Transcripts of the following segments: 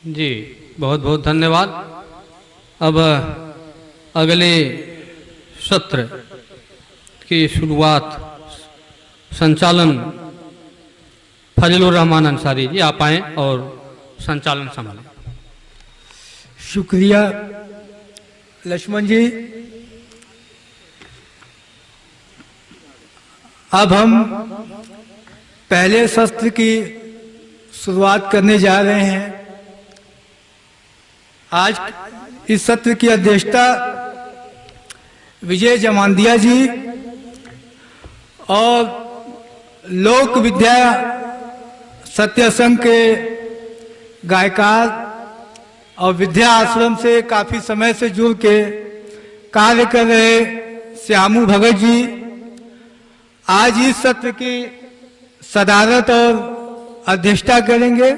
जी, बहुत बहुत धन्यवाद। अब अगले सत्र की शुरुआत संचालन फजलुर रहमान अंसारी जी, आप आएँ और संचालन संभालें। शुक्रिया लक्ष्मण जी। अब हम पहले सत्र की शुरुआत करने जा रहे हैं। आज इस सत्र की अध्यक्षता विजय जमांदिया जी और लोक विद्या सत्य संघ के गायकार और विद्या आश्रम से काफी समय से जुड़ के कार्य कर रहे श्यामू भगत जी आज इस सत्र की सदारत और अध्यक्षता करेंगे।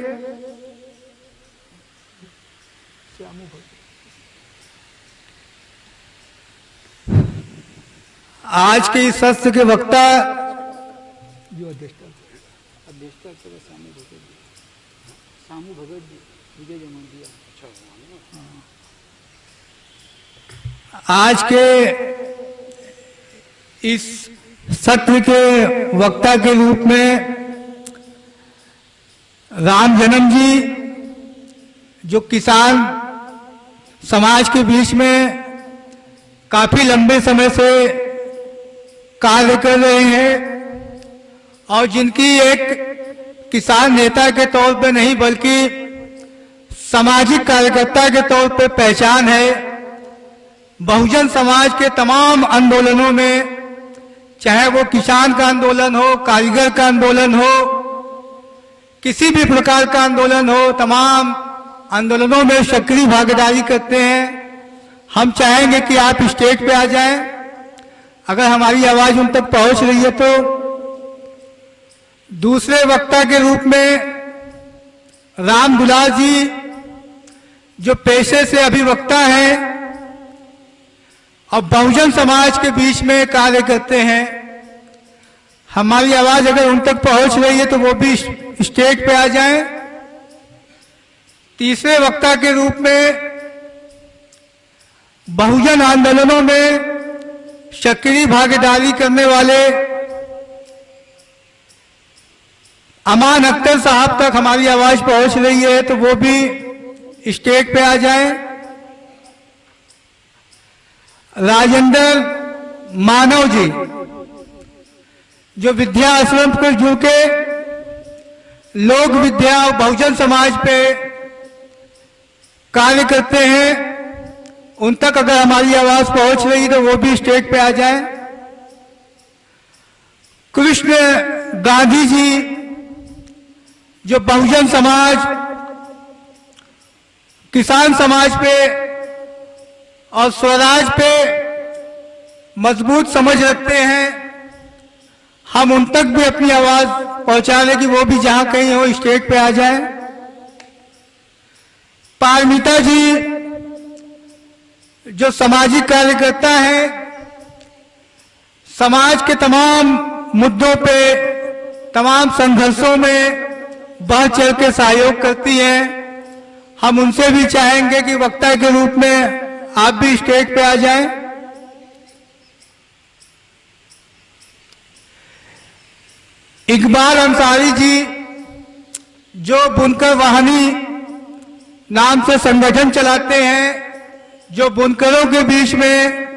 आज के इस सत्र के वक्ता जो अध्यक्षता श्यामू भगत जी, विजय जमांदिया। आज के इस सत्र के वक्ता के रूप में राम जन्म जी, जो किसान समाज के बीच में काफी लंबे समय से कार्य कर रहे हैं और जिनकी एक किसान नेता के तौर पे नहीं बल्कि सामाजिक कार्यकर्ता के तौर पे पहचान है। बहुजन समाज के तमाम आंदोलनों में, चाहे वो किसान का आंदोलन हो, कारीगर का आंदोलन हो, किसी भी प्रकार का आंदोलन हो, तमाम आंदोलनों में सक्रिय भागीदारी करते हैं। हम चाहेंगे कि आप स्टेज पे आ जाएं, अगर हमारी आवाज उन तक पहुंच रही है तो। दूसरे वक्ता के रूप में राम दुलार जी, जो पेशे से अभिवक्ता हैं और बहुजन समाज के बीच में कार्य करते हैं। हमारी आवाज अगर उन तक पहुंच रही है तो वो भी स्टेज पे आ जाएं। तीसरे वक्ता के रूप में बहुजन आंदोलनों में सक्रिय भागीदारी करने वाले अमान अख्तर साहब तक हमारी आवाज पहुंच रही है तो वो भी स्टेज पे आ जाएं। राजेंद्र मानव जी, जो विद्या आश्रम पर जुड़ के लोक विद्या और बहुजन समाज पे कार्य करते हैं, उन तक अगर हमारी आवाज पहुंच रही तो वो भी स्टेज पे आ जाएं। कृष्ण गांधी जी, जो बहुजन समाज, किसान समाज पे और स्वराज पे मजबूत समझ रखते हैं, हम उन तक भी अपनी आवाज पहुंचा दें कि वो भी जहां कहीं हो स्टेज पे आ जाएं। पारमिता जी, जो सामाजिक कार्यकर्ता हैं, समाज के तमाम मुद्दों पे, तमाम संघर्षों में बढ़ चढ़ के सहयोग करती हैं, हम उनसे भी चाहेंगे कि वक्ता के रूप में आप भी स्टेज पे आ जाएं। इकबाल अंसारी जी, जो बुनकर वाहिनी नाम से संगठन चलाते हैं, जो बुनकरों के बीच में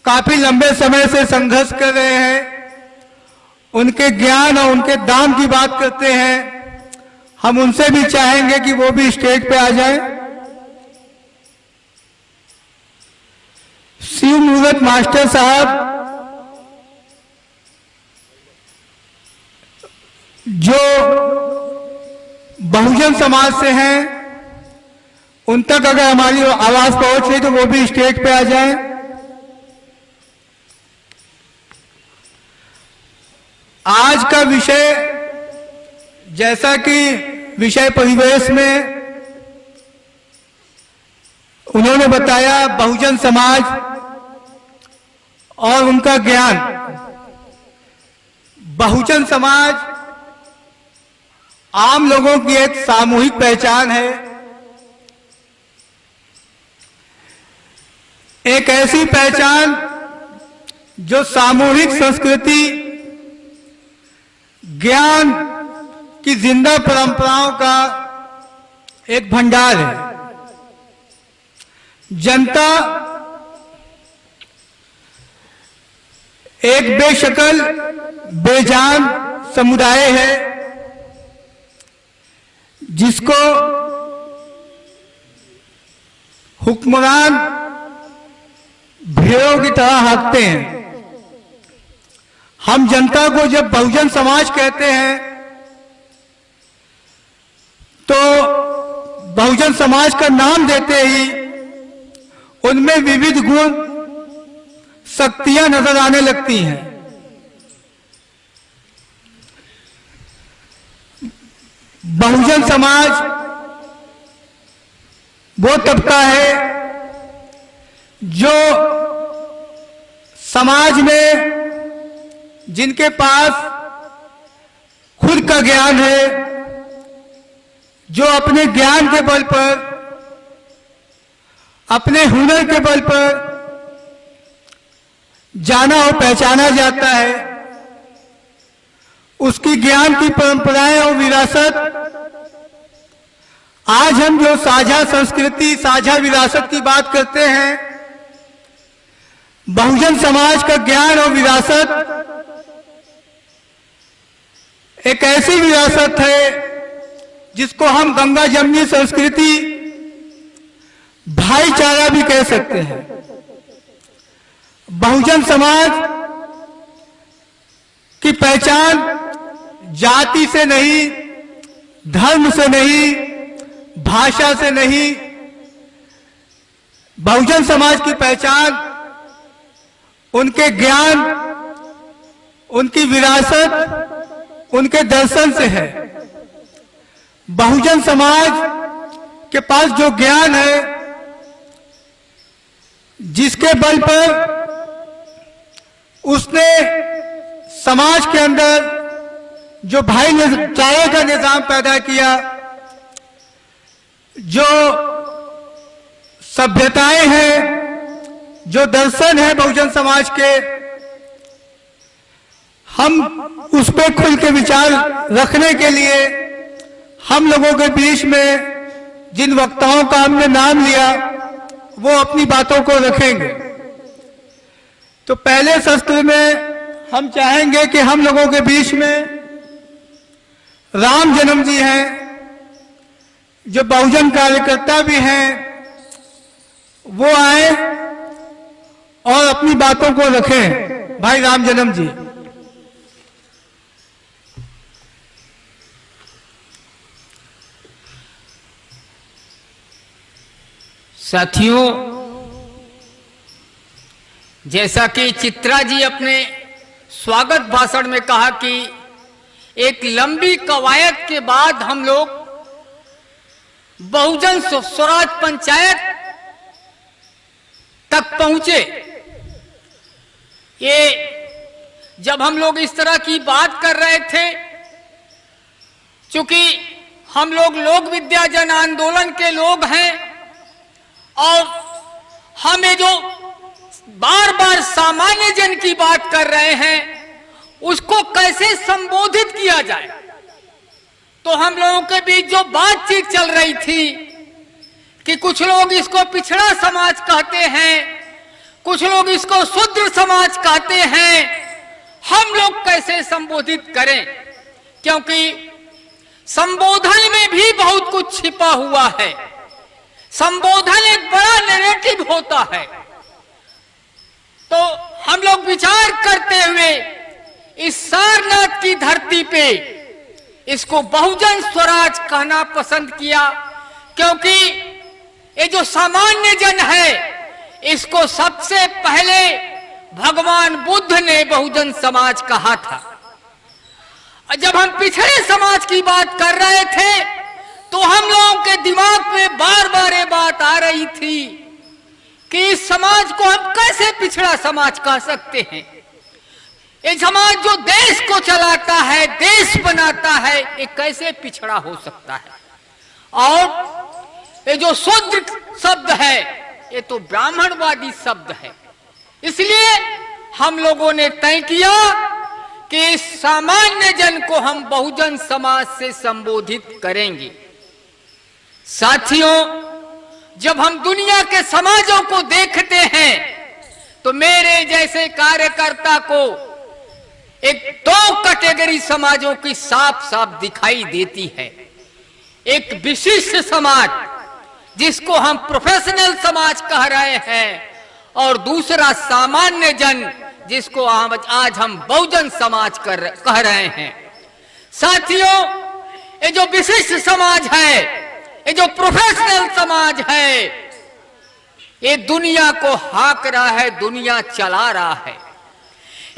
काफी लंबे समय से संघर्ष कर रहे हैं, उनके ज्ञान और उनके दान की बात करते हैं, हम उनसे भी चाहेंगे कि वो भी स्टेज पे आ जाएं। शिव मूरत मास्टर साहब, जो बहुजन समाज से हैं, उन तक अगर हमारी आवाज पहुंच रही तो वो भी स्टेज पे आ जाएं। आज का विषय, जैसा कि विषय परिवेश में उन्होंने बताया, बहुजन समाज और उनका ज्ञान। बहुजन समाज आम लोगों की एक सामूहिक पहचान है, एक ऐसी पहचान जो सामूहिक संस्कृति, ज्ञान की जिंदा परंपराओं का एक भंडार है। जनता एक बेशक्ल बेजान समुदाय है जिसको हुक्मरान भेड़ों की तरह हाँकते हैं। हम जनता को जब बहुजन समाज कहते हैं तो बहुजन समाज का नाम देते ही उनमें विविध गुण, शक्तियां नजर आने लगती हैं। बहुजन समाज वो तबका है जो समाज में जिनके पास खुद का ज्ञान है, जो अपने ज्ञान के बल पर, अपने हुनर के बल पर जाना और पहचाना जाता है, उसकी ज्ञान की परंपराएं और विरासत, आज हम जो साझा संस्कृति, साझा विरासत की बात करते हैं, बहुजन समाज का ज्ञान और विरासत एक ऐसी विरासत है जिसको हम गंगा जमनी संस्कृति, भाईचारा भी कह सकते हैं। बहुजन समाज की पहचान जाति से नहीं, धर्म से नहीं, भाषा से नहीं, बहुजन समाज की पहचान उनके ज्ञान, उनकी विरासत, उनके दर्शन से है। बहुजन समाज के पास जो ज्ञान है, जिसके बल पर उसने समाज के अंदर जो भाईचारे का निजाम पैदा किया, जो सभ्यताएं हैं, जो दर्शन है बहुजन समाज के, हम उस पर खुल के विचार रखने के लिए हम लोगों के बीच में जिन वक्ताओं का हमने नाम लिया वो अपनी बातों को रखेंगे। तो पहले सत्र में हम चाहेंगे कि हम लोगों के बीच में राम जन्म जी हैं, जो बहुजन कार्यकर्ता भी हैं, वो आए और अपनी बातों को रखें। भाई राम जन्म जी। साथियों, जैसा कि चित्रा जी अपने स्वागत भाषण में कहा कि एक लंबी कवायद के बाद हम लोग बहुजन स्वराज पंचायत तक पहुंचे। ये जब हम लोग इस तरह की बात कर रहे थे, चूंकि हम लोग लोक विद्या जन आंदोलन के लोग हैं और हमें जो बार बार सामान्य जन की बात कर रहे हैं उसको कैसे संबोधित किया जाए, तो हम लोगों के बीच जो बातचीत चल रही थी कि कुछ लोग इसको पिछड़ा समाज कहते हैं, कुछ लोग इसको शूद्र समाज कहते हैं, हम लोग कैसे संबोधित करें, क्योंकि संबोधन में भी बहुत कुछ छिपा हुआ है। संबोधन एक बड़ा नैरेटिव होता है। तो हम लोग विचार करते हुए इस सारनाथ की धरती पे इसको बहुजन स्वराज कहना पसंद किया, क्योंकि ये जो सामान्य जन है इसको सबसे पहले भगवान बुद्ध ने बहुजन समाज कहा था। जब हम पिछड़े समाज की बात कर रहे थे तो हम लोगों के दिमाग में बार बार ये बात आ रही थी कि इस समाज को हम कैसे पिछड़ा समाज कह सकते हैं। ये समाज जो देश को चलाता है, देश बनाता है, ये कैसे पिछड़ा हो सकता है? और ये जो शूद्र शब्द है ये तो ब्राह्मणवादी शब्द है। इसलिए हम लोगों ने तय किया कि सामान्य जन को हम बहुजन समाज से संबोधित करेंगे। साथियों, जब हम दुनिया के समाजों को देखते हैं तो मेरे जैसे कार्यकर्ता को एक दो कैटेगरी समाजों की साफ साफ दिखाई देती है। एक विशिष्ट समाज जिसको हम प्रोफेशनल समाज कह रहे हैं, और दूसरा सामान्य जन जिसको आज हम बहुजन समाज कह रहे हैं। साथियों, ये जो विशिष्ट समाज है, ये जो प्रोफेशनल समाज है, ये दुनिया को हाँक रहा है, दुनिया चला रहा है।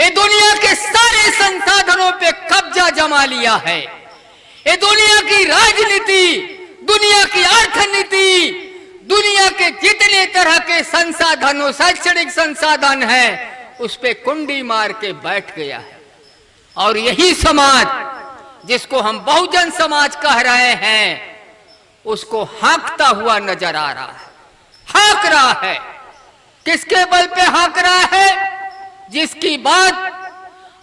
ये दुनिया के सारे संसाधनों पे कब्जा जमा लिया है। ये दुनिया की राजनीति, दुनिया की अर्थनीति, दुनिया के जितने तरह के संसाधनों, शैक्षणिक संसाधन है, उस पे कुंडी मार के बैठ गया है। और यही समाज जिसको हम बहुजन समाज कह रहे हैं, उसको हाँकता हुआ नजर आ रहा है, हाँक रहा है। किसके बल पे हाँक रहा है? जिसकी बात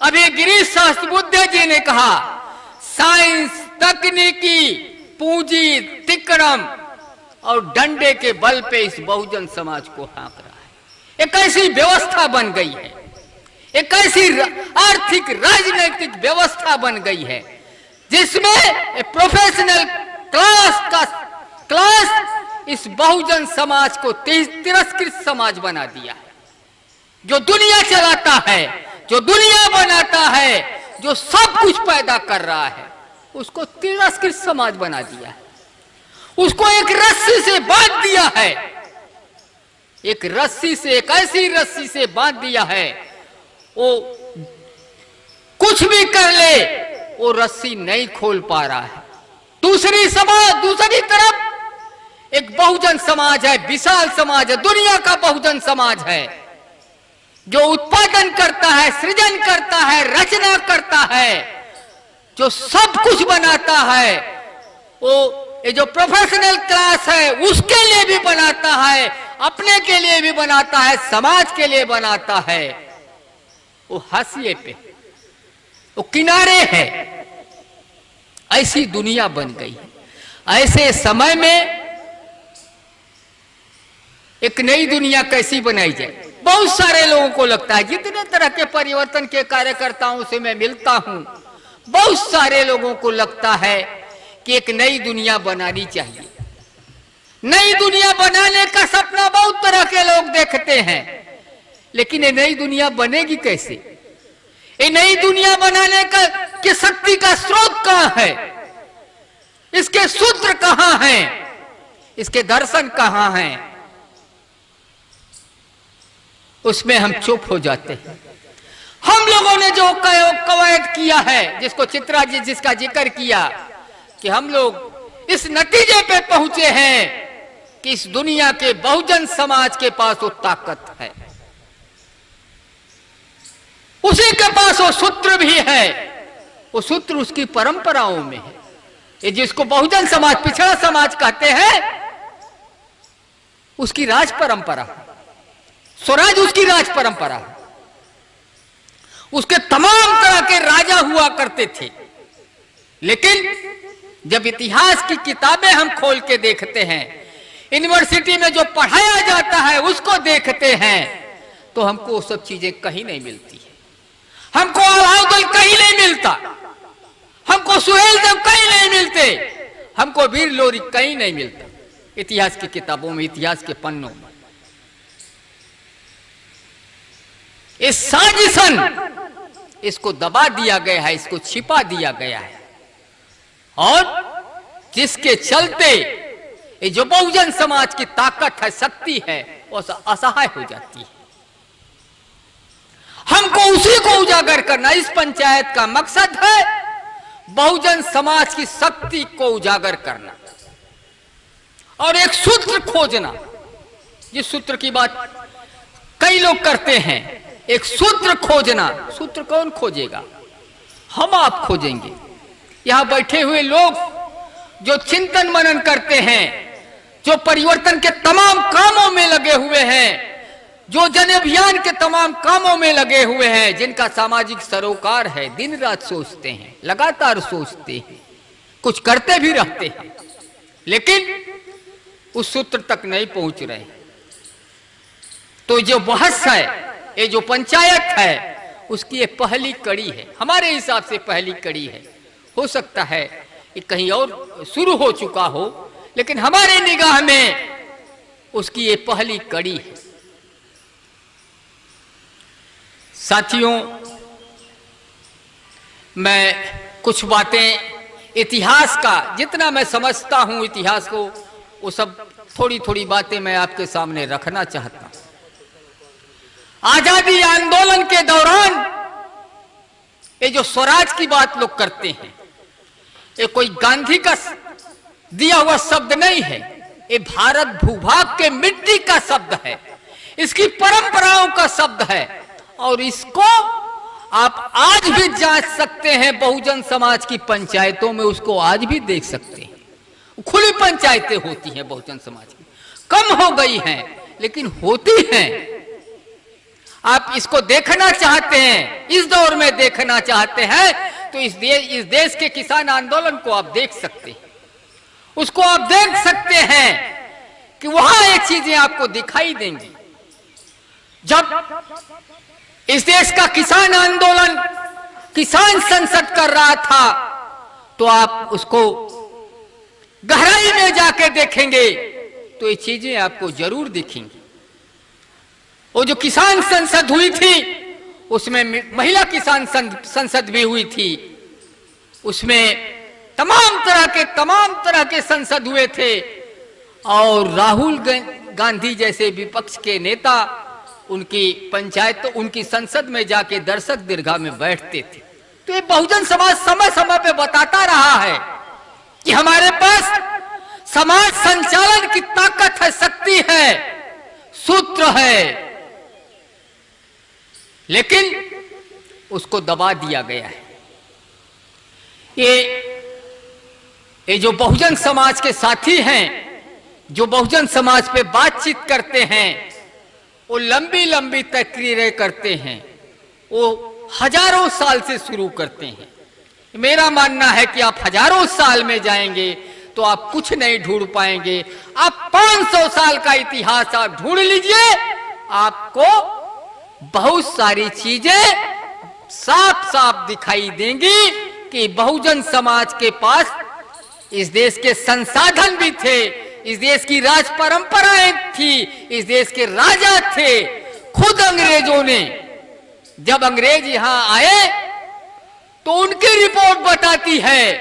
अभी गिरीश शास्त्रबुद्धे जी ने कहा, साइंस, तकनीकी, पूंजी, तिक्रम और डंडे के बल पे इस बहुजन समाज को हाँक रहा है। एक ऐसी व्यवस्था बन गई है, एक ऐसी आर्थिक राजनीतिक व्यवस्था बन गई है जिसमें प्रोफेशनल क्लास इस बहुजन समाज को तिरस्कृत समाज बना दिया है। जो दुनिया चलाता है, जो दुनिया बनाता है, जो सब कुछ पैदा कर रहा है, उसको तिरस्कृत समाज बना दिया है। उसको एक रस्सी से बांध दिया है, एक रस्सी से, एक ऐसी रस्सी से बांध दिया है, वो कुछ भी कर ले वो रस्सी नहीं खोल पा रहा है। दूसरी तरफ एक बहुजन समाज है, विशाल समाज है, दुनिया का बहुजन समाज है, जो उत्पादन करता है, सृजन करता है, रचना करता है, जो सब कुछ बनाता है। वो ये जो प्रोफेशनल क्लास है उसके लिए भी बनाता है, अपने के लिए भी बनाता है, समाज के लिए बनाता है। वो हाशिए पे, वो किनारे है। ऐसी दुनिया बन गई है। ऐसे समय में एक नई दुनिया कैसी बनाई जाए? बहुत सारे लोगों को लगता है, जितने तरह के परिवर्तन के कार्यकर्ताओं से मैं मिलता हूं, बहुत सारे लोगों को लगता है कि एक नई दुनिया बनानी चाहिए। नई दुनिया बनाने का सपना बहुत तरह के लोग देखते हैं, लेकिन ये नई दुनिया बनेगी कैसे? ये नई दुनिया बनाने का की शक्ति का स्रोत कहां है? इसके सूत्र कहां हैं? इसके दर्शन कहां हैं? उसमें हम चुप हो जाते हैं। हम लोगों ने जो कवायद किया है, जिसको चित्रा जी जिसका जिक्र किया, कि हम लोग इस नतीजे पे पहुंचे हैं कि इस दुनिया के बहुजन समाज के पास वो ताकत है, उसी के पास वो सूत्र भी है। वो सूत्र उसकी परंपराओं में है। ये जिसको बहुजन समाज, पिछड़ा समाज कहते हैं, उसकी राज परंपरा, स्वराज उसकी राज परंपरा है। उसके तमाम तरह के राजा हुआ करते थे, लेकिन जब इतिहास की किताबें हम खोल के देखते हैं, यूनिवर्सिटी में जो पढ़ाया जाता है उसको देखते हैं, तो हमको वो सब चीजें कहीं नहीं मिलती है। हमको अलाउद्दीन कहीं नहीं मिलता, हमको सुहेल देव कहीं नहीं मिलते, हमको वीर लोरी कहीं नहीं मिलता इतिहास की किताबों में, इतिहास के पन्नों में। इस साजिशन, इसको दबा दिया गया है, इसको छिपा दिया गया है, और जिसके चलते ये जो बहुजन समाज की ताकत है, शक्ति है, वो असहाय हो जाती है। हमको उसी को उजागर करना इस पंचायत का मकसद है, बहुजन समाज की शक्ति को उजागर करना और एक सूत्र खोजना, जिस सूत्र की बात कई लोग करते हैं। एक सूत्र खोजना। सूत्र कौन खोजेगा? हम आप खोजेंगे। यहां बैठे हुए लोग जो चिंतन मनन करते हैं, जो परिवर्तन के तमाम कामों में लगे हुए हैं, जो जन अभियान के तमाम कामों में लगे हुए हैं, जिनका सामाजिक सरोकार है, दिन रात सोचते हैं, लगातार सोचते हैं, कुछ करते भी रहते हैं, लेकिन उस सूत्र तक नहीं पहुंच रहे। तो जो बहस है, ये जो पंचायत है, उसकी ये पहली कड़ी है, हमारे हिसाब से पहली कड़ी है। हो सकता है कि कहीं और शुरू हो चुका हो, लेकिन हमारे निगाह में उसकी ये पहली कड़ी है। साथियों, मैं कुछ बातें इतिहास का, जितना मैं समझता हूं इतिहास को, वो सब थोड़ी थोड़ी बातें मैं आपके सामने रखना चाहता हूं। आजादी आंदोलन के दौरान ये जो स्वराज की बात लोग करते हैं, ये कोई गांधी का दिया हुआ शब्द नहीं है, ये भारत भूभाग के मिट्टी का शब्द है, इसकी परंपराओं का शब्द है। और इसको आप आज भी जांच सकते हैं, बहुजन समाज की पंचायतों में उसको आज भी देख सकते हैं। खुली पंचायतें होती हैं बहुजन समाज की, कम हो गई हैं लेकिन होती हैं। आप इसको देखना चाहते हैं, इस दौर में देखना चाहते हैं, तो इस देश के किसान आंदोलन को आप देख सकते हैं, उसको आप देख सकते हैं कि वहां ये चीजें आपको दिखाई देंगी। जब इस देश का किसान आंदोलन किसान संसद कर रहा था, तो आप उसको गहराई में जाके देखेंगे तो ये चीजें आपको जरूर दिखेंगी। वो जो किसान संसद हुई थी, उसमें महिला किसान संसद भी हुई थी, उसमें तमाम तरह के संसद हुए थे, और राहुल गांधी जैसे विपक्ष के नेता उनकी पंचायत, उनकी संसद में जाके दर्शक दीर्घा में बैठते थे। तो ये बहुजन समाज समय समय पे बताता रहा है कि हमारे पास समाज संचालन की ताकत है, शक्ति है, सूत्र है, लेकिन उसको दबा दिया गया है। ये जो बहुजन समाज के साथी हैं, जो बहुजन समाज पे बातचीत करते हैं, वो लंबी लंबी तकरीरें करते हैं, वो हजारों साल से शुरू करते हैं। मेरा मानना है कि आप हजारों साल में जाएंगे तो आप कुछ नहीं ढूंढ पाएंगे। आप 500 साल का इतिहास आप ढूंढ लीजिए, आपको बहुत सारी चीजें साफ साफ दिखाई देंगी कि बहुजन समाज के पास इस देश के संसाधन भी थे, इस देश की राज परंपराएं थी, इस देश के राजा थे। खुद अंग्रेजों ने, जब अंग्रेज यहां आए तो उनकी रिपोर्ट बताती है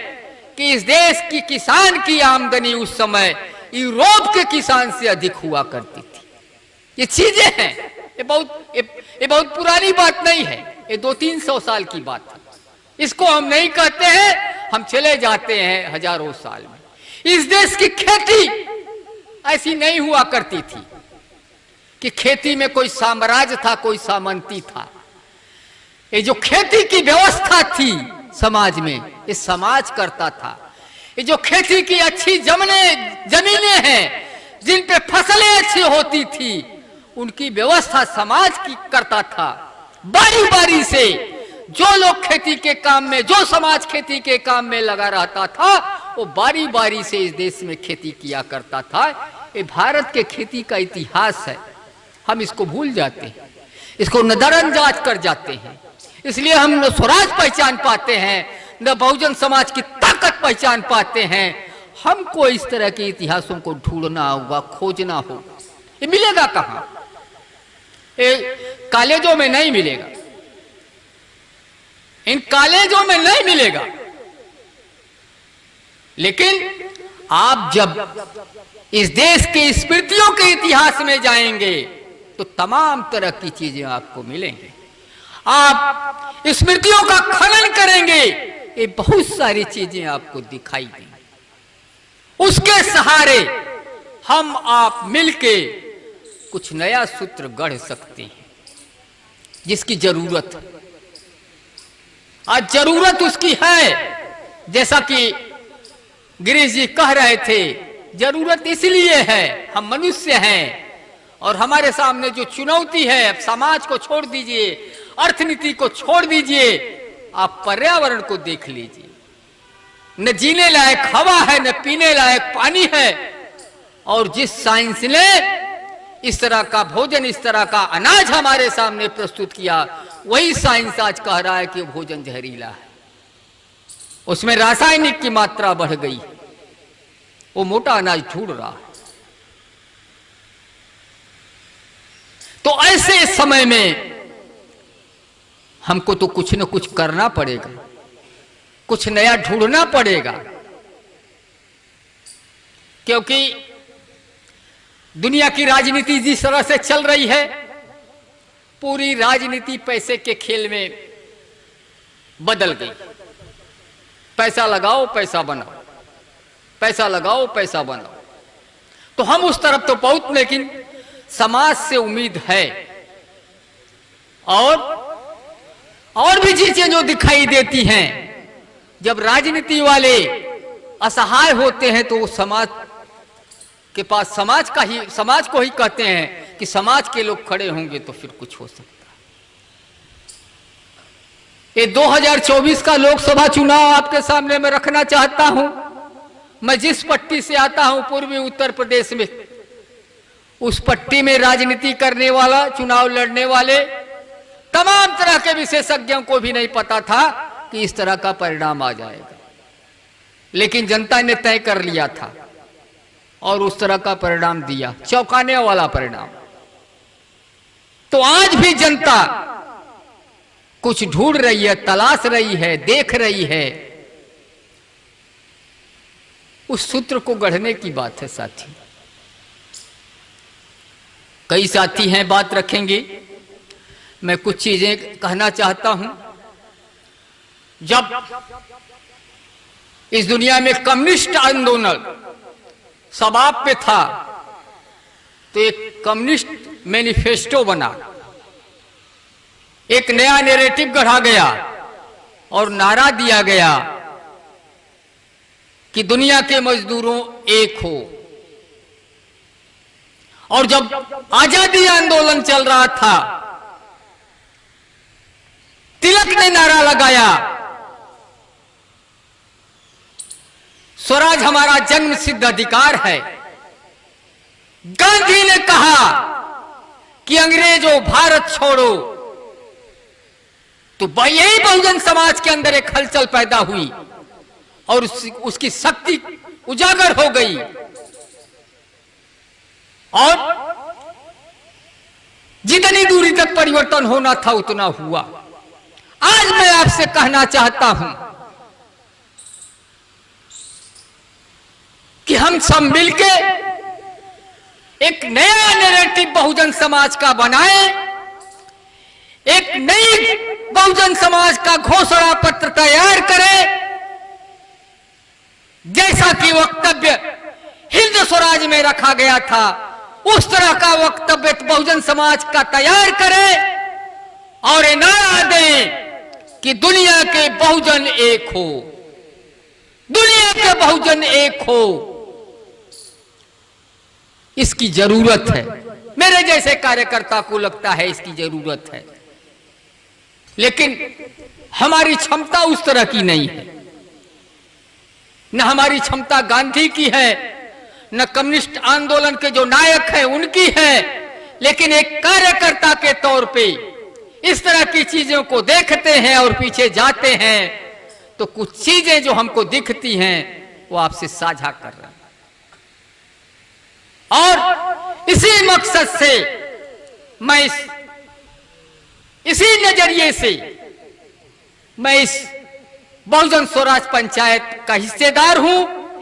कि इस देश की किसान की आमदनी उस समय यूरोप के किसान से अधिक हुआ करती थी। ये चीजें हैं, ये बहुत पुरानी बात नहीं है, ये 200-300 साल की बात है। इसको हम नहीं कहते हैं, हम चले जाते हैं हजारों साल में। इस देश की खेती ऐसी नहीं हुआ करती थी कि खेती में कोई साम्राज्य था, कोई सामंती था। ये जो खेती की व्यवस्था थी समाज में, ये समाज करता था। ये जो खेती की अच्छी जमीनें हैं, जिन पे फसलें अच्छी होती थी, उनकी व्यवस्था समाज की करता था। बारी बारी से जो लोग खेती के काम में, जो समाज खेती के काम में लगा रहता था, वो बारी बारी से इस देश में खेती किया करता था। ये भारत के खेती का इतिहास है, हम इसको भूल जाते हैं, इसको नजरअंदाज कर जाते हैं। इसलिए हम न स्वराज पहचान पाते हैं, न बहुजन समाज की ताकत पहचान पाते हैं। हमको इस तरह के इतिहासों को ढूंढना होगा, खोजना होगा। ये मिलेगा कहां? ये कॉलेजों में नहीं मिलेगा, इन कॉलेजों में नहीं मिलेगा। लेकिन आप जब इस देश के स्मृतियों के इतिहास में जाएंगे तो तमाम तरह की चीजें आपको मिलेंगी। आप स्मृतियों का खनन करेंगे, ये बहुत सारी चीजें आपको दिखाई देंगी। उसके सहारे हम आप मिलके कुछ नया सूत्र गढ़ सकते हैं। जिसकी जरूरत है। आज जरूरत उसकी है, जैसा कि गिरीश जी कह रहे थे, जरूरत इसलिए है, हम मनुष्य हैं और हमारे सामने जो चुनौती है, अब समाज को छोड़ दीजिए, अर्थनीति को छोड़ दीजिए, आप पर्यावरण को देख लीजिए। न जीने लायक हवा है, न पीने लायक पानी है। और जिस साइंस ने इस तरह का भोजन, इस तरह का अनाज हमारे सामने प्रस्तुत किया, वही साइंस आज कह रहा है कि भोजन जहरीला है, उसमें रासायनिक की मात्रा बढ़ गई, वो मोटा अनाज ढूंढ रहा है। तो ऐसे समय में हमको तो कुछ न कुछ करना पड़ेगा, कुछ नया ढूंढना पड़ेगा, क्योंकि दुनिया की राजनीति जिस तरह से चल रही है, पूरी राजनीति पैसे के खेल में बदल गई। पैसा लगाओ पैसा बनाओ, पैसा लगाओ पैसा बनाओ। तो हम उस तरफ तो बहुत, लेकिन समाज से उम्मीद है। और भी चीजें जो दिखाई देती हैं, जब राजनीति वाले असहाय होते हैं तो वो समाज के पास, समाज को ही कहते हैं कि समाज के लोग खड़े होंगे तो फिर कुछ हो सकता है। ये 2024 का लोकसभा चुनाव आपके सामने मैं रखना चाहता हूं। मैं जिस पट्टी से आता हूं, पूर्वी उत्तर प्रदेश में, उस पट्टी में राजनीति करने वाला, चुनाव लड़ने वाले तमाम तरह के विशेषज्ञों को भी नहीं पता था कि इस तरह का परिणाम आ जाएगा, लेकिन जनता ने तय कर लिया था और उस तरह का परिणाम दिया, चौंकाने वाला परिणाम। तो आज भी जनता कुछ ढूंढ रही है, तलाश रही है, देख रही है। उस सूत्र को गढ़ने की बात है साथी। कई साथी हैं, बात रखेंगे, मैं कुछ चीजें कहना चाहता हूं। जब इस दुनिया में कम्युनिस्ट आंदोलन शबाब पे था, तो एक कम्युनिस्ट मैनिफेस्टो बना, एक नया नैरेटिव गढ़ा गया और नारा दिया गया कि दुनिया के मजदूरों एक हो। और जब आजादी आंदोलन चल रहा था, तिलक ने नारा लगाया, स्वराज हमारा जन्म सिद्ध अधिकार है। गांधी ने कहा कि अंग्रेजों भारत छोड़ो। तो यही बहुजन समाज के अंदर एक हलचल पैदा हुई और उसकी शक्ति उजागर हो गई और जितनी दूरी तक परिवर्तन होना था उतना हुआ। आज मैं आपसे कहना चाहता हूं कि हम सब मिलके एक नया नैरेटिव बहुजन समाज का बनाएं, एक नई बहुजन समाज का घोषणा पत्र तैयार करें, जैसा कि वक्तव्य हिंद स्वराज में रखा गया था, उस तरह का वक्तव्य बहुजन समाज का तैयार करें और ये नारा दें कि दुनिया के बहुजन एक हो, दुनिया के बहुजन एक हो। इसकी जरूरत है, मेरे जैसे कार्यकर्ता को लगता है इसकी जरूरत है, लेकिन हमारी क्षमता उस तरह की नहीं है। न हमारी क्षमता गांधी की है, न कम्युनिस्ट आंदोलन के जो नायक हैं उनकी है, लेकिन एक कार्यकर्ता के तौर पे इस तरह की चीजों को देखते हैं और पीछे जाते हैं, तो कुछ चीजें जो हमको दिखती हैं वो आपसे साझा कर रहे हैं। और इसी मकसद से मैं इसी नजरिए से मैं इस बहुजन स्वराज पंचायत का हिस्सेदार हूं,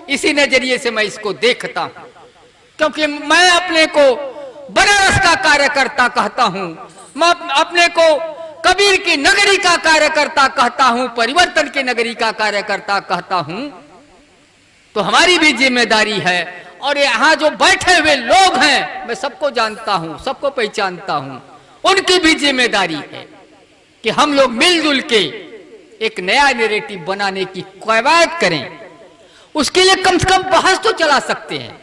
इसी नजरिए से मैं इसको देखता हूं, क्योंकि मैं अपने को बनारस का कार्यकर्ता कहता हूं, मैं अपने को कबीर की नगरी का कार्यकर्ता कहता हूं, परिवर्तन की नगरी का कार्यकर्ता कहता हूं। तो हमारी भी जिम्मेदारी है। और यहां जो बैठे हुए लोग हैं, मैं सबको जानता हूं, सबको पहचानता हूं, उनकी भी जिम्मेदारी है कि हम लोग मिलजुल के एक नया नैरेटिव बनाने की कवायद करें। उसके लिए कम से कम बहस तो चला सकते हैं,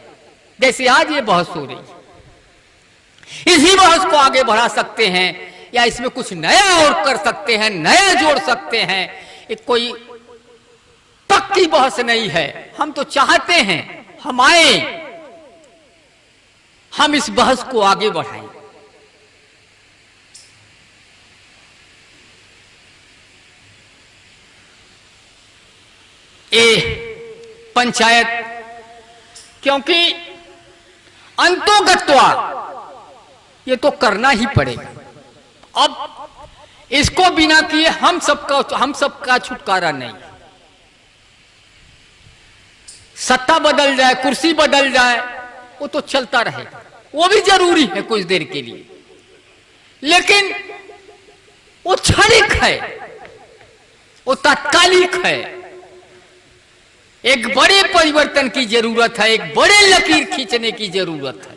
जैसे आज ये बहस हो रही है। इसी बहस को आगे बढ़ा सकते हैं या इसमें कुछ नया और कर सकते हैं, नया जोड़ सकते हैं। एक कोई पक्की बहस नहीं है। हम तो चाहते हैं हम आए, हम इस बहस को आगे बढ़ाएं। पंचायत, क्योंकि अंतोगत्वा ये तो करना ही पड़ेगा। अब इसको बिना किए हम सबका छुटकारा नहीं। सत्ता बदल जाए, कुर्सी बदल जाए, वो तो चलता रहेगा, वो भी जरूरी है कुछ देर के लिए, लेकिन वो क्षणिक है, वो तात्कालिक है। एक बड़े परिवर्तन की जरूरत है, एक बड़े लकीर खींचने की जरूरत है।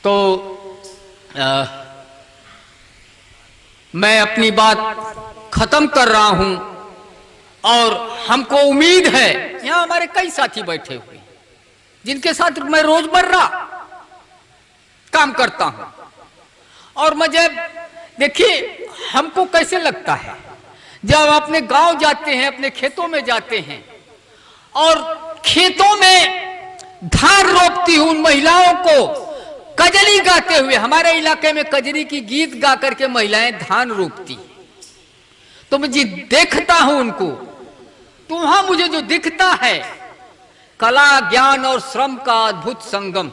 तो मैं अपनी बात खत्म कर रहा हूं और हमको उम्मीद है, यहां हमारे कई साथी बैठे हुए जिनके साथ मैं रोजमर्रा काम करता हूं, और मुझे देखिए हमको कैसे लगता है जब अपने गांव जाते हैं, अपने खेतों में जाते हैं और खेतों में धान रोपती हूं उन महिलाओं को कजरी गाते हुए। हमारे इलाके में कजरी की गीत गा करके महिलाएं धान रोपती, तो मुझे देखता हूं उनको, तो वहां मुझे जो दिखता है कला, ज्ञान और श्रम का अद्भुत संगम,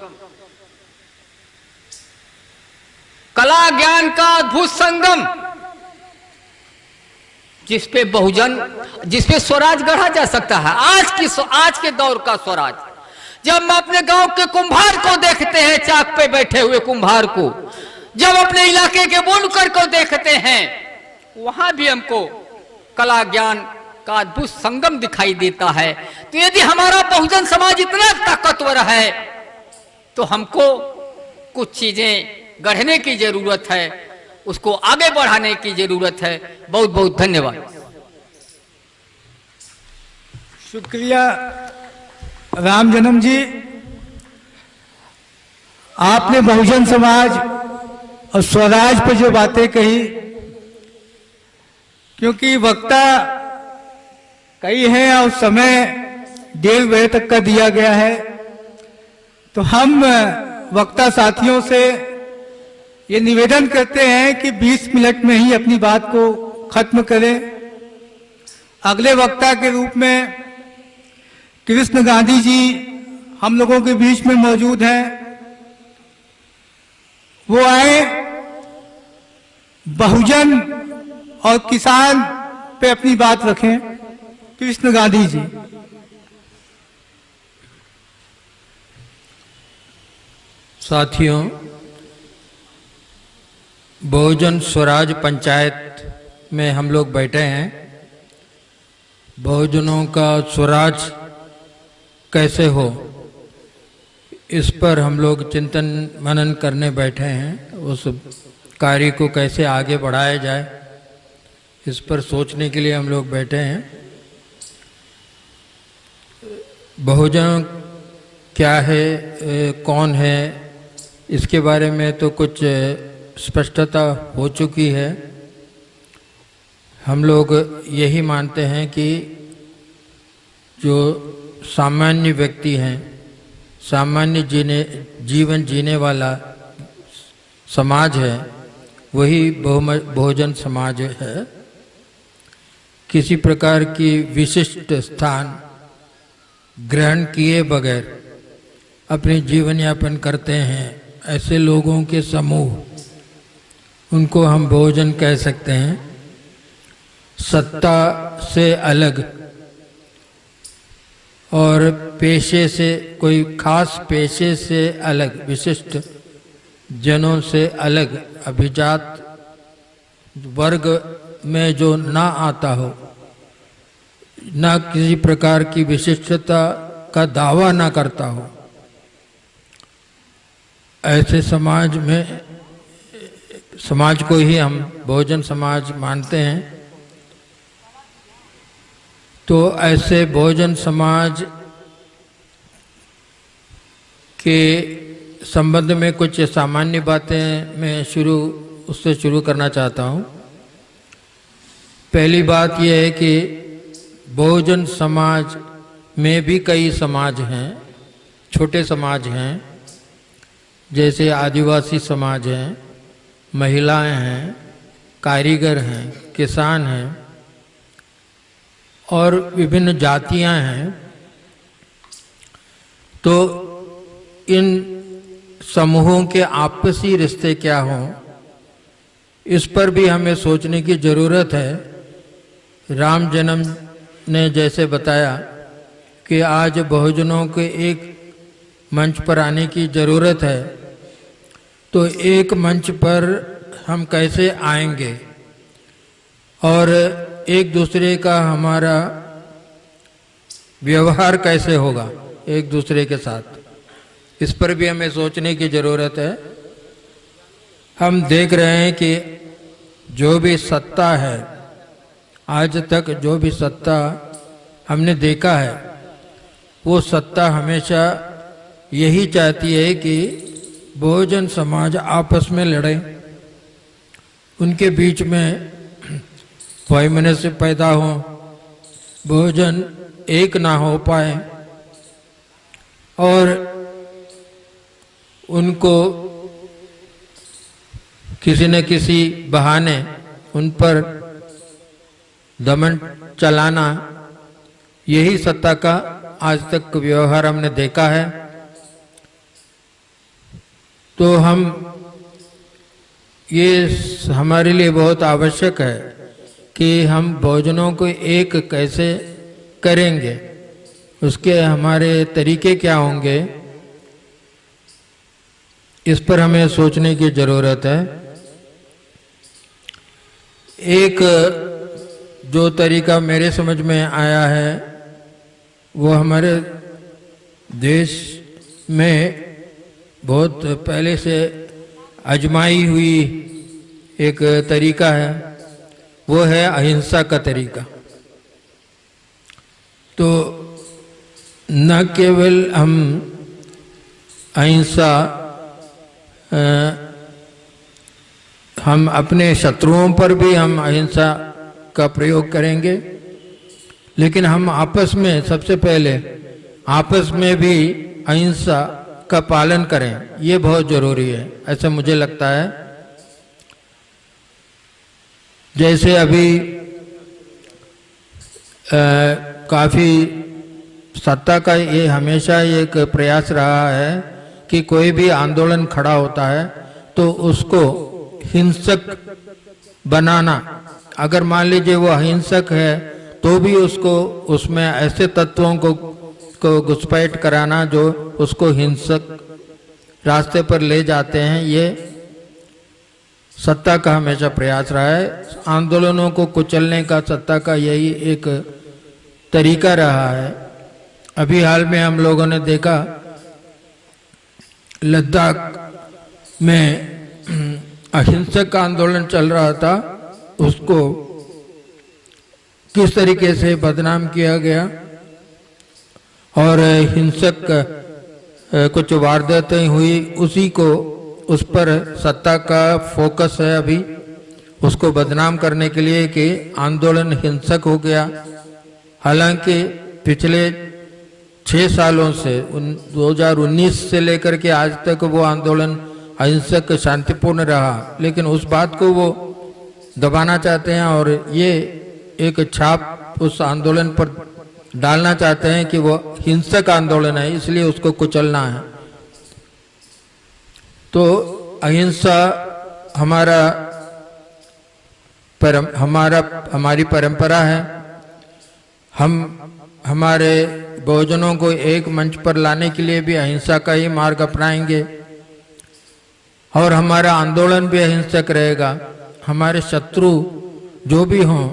कला ज्ञान का अद्भुत संगम, जिसपे बहुजन, जिसपे स्वराज गढ़ा जा सकता है। आज के दौर का स्वराज, जब हम अपने गांव के कुम्हार को देखते हैं, चाक पे बैठे हुए कुम्हार को, जब अपने इलाके के बुनकर को देखते हैं, वहां भी हमको कला ज्ञान का अद्भुत संगम दिखाई देता है। तो यदि हमारा बहुजन समाज इतना ताकतवर है तो हमको कुछ चीजें गढ़ने की जरूरत है, उसको आगे बढ़ाने की जरूरत है। बहुत बहुत धन्यवाद। शुक्रिया राम जन्म जी। आपने बहुजन समाज और स्वराज पर जो बातें कही, क्योंकि वक्ता कई हैं और समय 1:30 बजे तक का दिया गया है, तो हम वक्ता साथियों से ये निवेदन करते हैं कि 20 मिनट में ही अपनी बात को खत्म करें। अगले वक्ता के रूप में कृष्ण गांधी जी हम लोगों के बीच में मौजूद हैं, वो आए, बहुजन और किसान पे अपनी बात रखें। कृष्ण गांधी जी। साथियों, बहुजन स्वराज पंचायत में हम लोग बैठे हैं। बहुजनों का स्वराज कैसे हो, इस पर हम लोग चिंतन मनन करने बैठे हैं। उस कार्य को कैसे आगे बढ़ाया जाए, इस पर सोचने के लिए हम लोग बैठे हैं। बहुजन क्या है, कौन है, इसके बारे में तो कुछ स्पष्टता हो चुकी है। हम लोग यही मानते हैं कि जो सामान्य व्यक्ति हैं, सामान्य जीवन जीने वाला समाज है, वही बहुजन समाज है। किसी प्रकार की विशिष्ट स्थान ग्रहण किए बगैर अपने जीवन यापन करते हैं ऐसे लोगों के समूह, उनको हम बहुजन कह सकते हैं। सत्ता से अलग और पेशे से, कोई खास पेशे से अलग, विशिष्ट जनों से अलग, अभिजात वर्ग में जो ना आता हो, ना किसी प्रकार की विशिष्टता का दावा ना करता हो। ऐसे समाज में, समाज को ही हम बहुजन समाज मानते हैं, तो ऐसे बहुजन समाज के संबंध में कुछ सामान्य बातें मैं उससे शुरू करना चाहता हूँ। पहली बात यह है कि बहुजन समाज में भी कई समाज हैं, छोटे समाज हैं, जैसे आदिवासी समाज हैं, महिलाएं हैं, कारीगर हैं, किसान हैं और विभिन्न जातियां हैं। तो इन समूहों के आपसी रिश्ते क्या हों, इस पर भी हमें सोचने की ज़रूरत है। राम जन्म ने जैसे बताया कि आज बहुजनों के एक मंच पर आने की ज़रूरत है, तो एक मंच पर हम कैसे आएंगे और एक दूसरे का हमारा व्यवहार कैसे होगा एक दूसरे के साथ, इस पर भी हमें सोचने की ज़रूरत है। हम देख रहे हैं कि जो भी सत्ता है, आज तक जो भी सत्ता हमने देखा है, वो सत्ता हमेशा यही चाहती है कि बहुजन समाज आपस में लड़े, उनके बीच में वैमनस्य पैदा हो, बहुजन एक ना हो पाए और उनको किसी न किसी बहाने उन पर दमन चलाना, यही सत्ता का आज तक व्यवहार हमने देखा है। तो हम ये हमारे लिए बहुत आवश्यक है कि हम बहुजनों को एक कैसे करेंगे, उसके हमारे तरीके क्या होंगे, इस पर हमें सोचने की ज़रूरत है। एक जो तरीका मेरे समझ में आया है, वो हमारे देश में बहुत पहले से आजमाई हुई एक तरीका है, वो है अहिंसा का तरीका। तो न केवल हम अहिंसा हम अपने शत्रुओं पर भी हम अहिंसा का प्रयोग करेंगे, लेकिन हम आपस में सबसे पहले आपस में भी अहिंसा का पालन करें, ये बहुत ज़रूरी है, ऐसा मुझे लगता है। जैसे अभी काफ़ी सत्ता का ये हमेशा एक प्रयास रहा है कि कोई भी आंदोलन खड़ा होता है तो उसको हिंसक बनाना। अगर मान लीजिए वो अहिंसक है तो भी उसको उसमें ऐसे तत्वों को घुसपैठ कराना जो उसको हिंसक रास्ते पर ले जाते हैं, ये सत्ता का हमेशा प्रयास रहा है। आंदोलनों को कुचलने का सत्ता का यही एक तरीका रहा है। अभी हाल में हम लोगों ने देखा लद्दाख में अहिंसक आंदोलन चल रहा था, उसको किस तरीके से बदनाम किया गया और हिंसक कुछ वारदातें हुई, उसी को उस पर सत्ता का फोकस है अभी, उसको बदनाम करने के लिए कि आंदोलन हिंसक हो गया। हालांकि पिछले 6 सालों से 2019 से लेकर के आज तक वो आंदोलन अहिंसक शांतिपूर्ण रहा, लेकिन उस बात को वो दबाना चाहते हैं और ये एक छाप उस आंदोलन पर डालना चाहते हैं कि वो हिंसक आंदोलन है, इसलिए उसको कुचलना है। तो अहिंसा हमारी परंपरा है। हम हमारे बहुजनों को एक मंच पर लाने के लिए भी अहिंसा का ही मार्ग अपनाएंगे और हमारा आंदोलन भी अहिंसक रहेगा। हमारे शत्रु जो भी हों,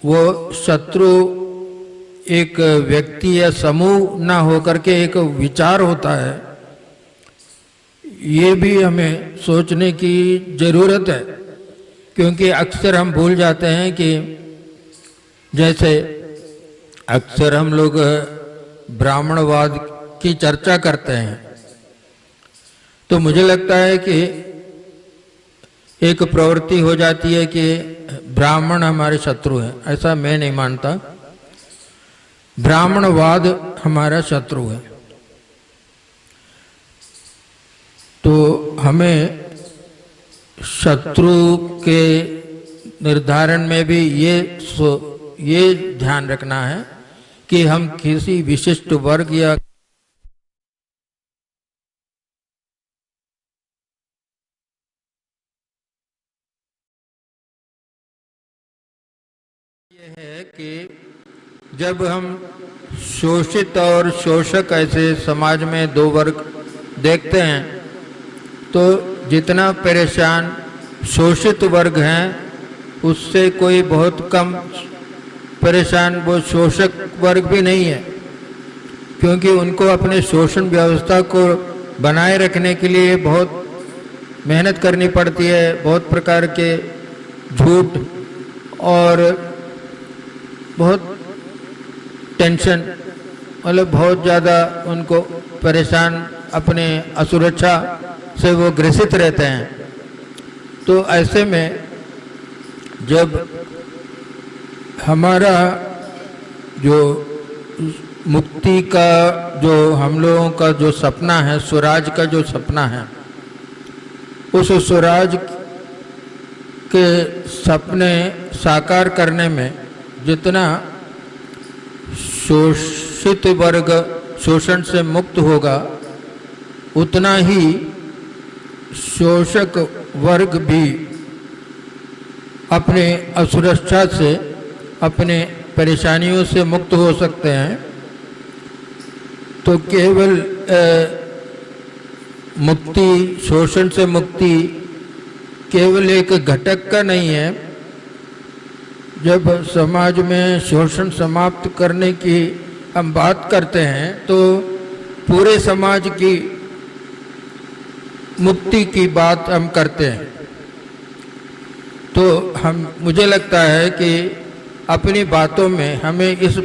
वो शत्रु एक व्यक्ति या समूह ना होकर के एक विचार होता है, ये भी हमें सोचने की जरूरत है। क्योंकि अक्सर हम भूल जाते हैं कि जैसे अक्सर हम लोग ब्राह्मणवाद की चर्चा करते हैं, तो मुझे लगता है कि एक प्रवृत्ति हो जाती है कि ब्राह्मण हमारे शत्रु हैं। ऐसा मैं नहीं मानता। ब्राह्मणवाद हमारा शत्रु है। तो हमें शत्रु के निर्धारण में भी ये ध्यान रखना है कि हम किसी विशिष्ट वर्ग या ये है कि जब हम शोषित और शोषक ऐसे समाज में दो वर्ग देखते हैं, तो जितना परेशान शोषित वर्ग हैं उससे कोई बहुत कम परेशान वो शोषक वर्ग भी नहीं है। क्योंकि उनको अपने शोषण व्यवस्था को बनाए रखने के लिए बहुत मेहनत करनी पड़ती है, बहुत प्रकार के झूठ और बहुत टेंशन, मतलब बहुत ज़्यादा उनको परेशान, अपने असुरक्षा से वो ग्रसित रहते हैं। तो ऐसे में जब हमारा जो मुक्ति का जो हम लोगों का जो सपना है, स्वराज का जो सपना है, उस स्वराज के सपने साकार करने में जितना शोषित वर्ग शोषण से मुक्त होगा, उतना ही शोषक वर्ग भी अपने असुरक्षा से, अपने परेशानियों से मुक्त हो सकते हैं। तो केवल मुक्ति, शोषण से मुक्ति केवल एक घटक का नहीं है। जब समाज में शोषण समाप्त करने की हम बात करते हैं, तो पूरे समाज की मुक्ति की बात हम करते हैं। तो मुझे लगता है कि अपनी बातों में हमें इस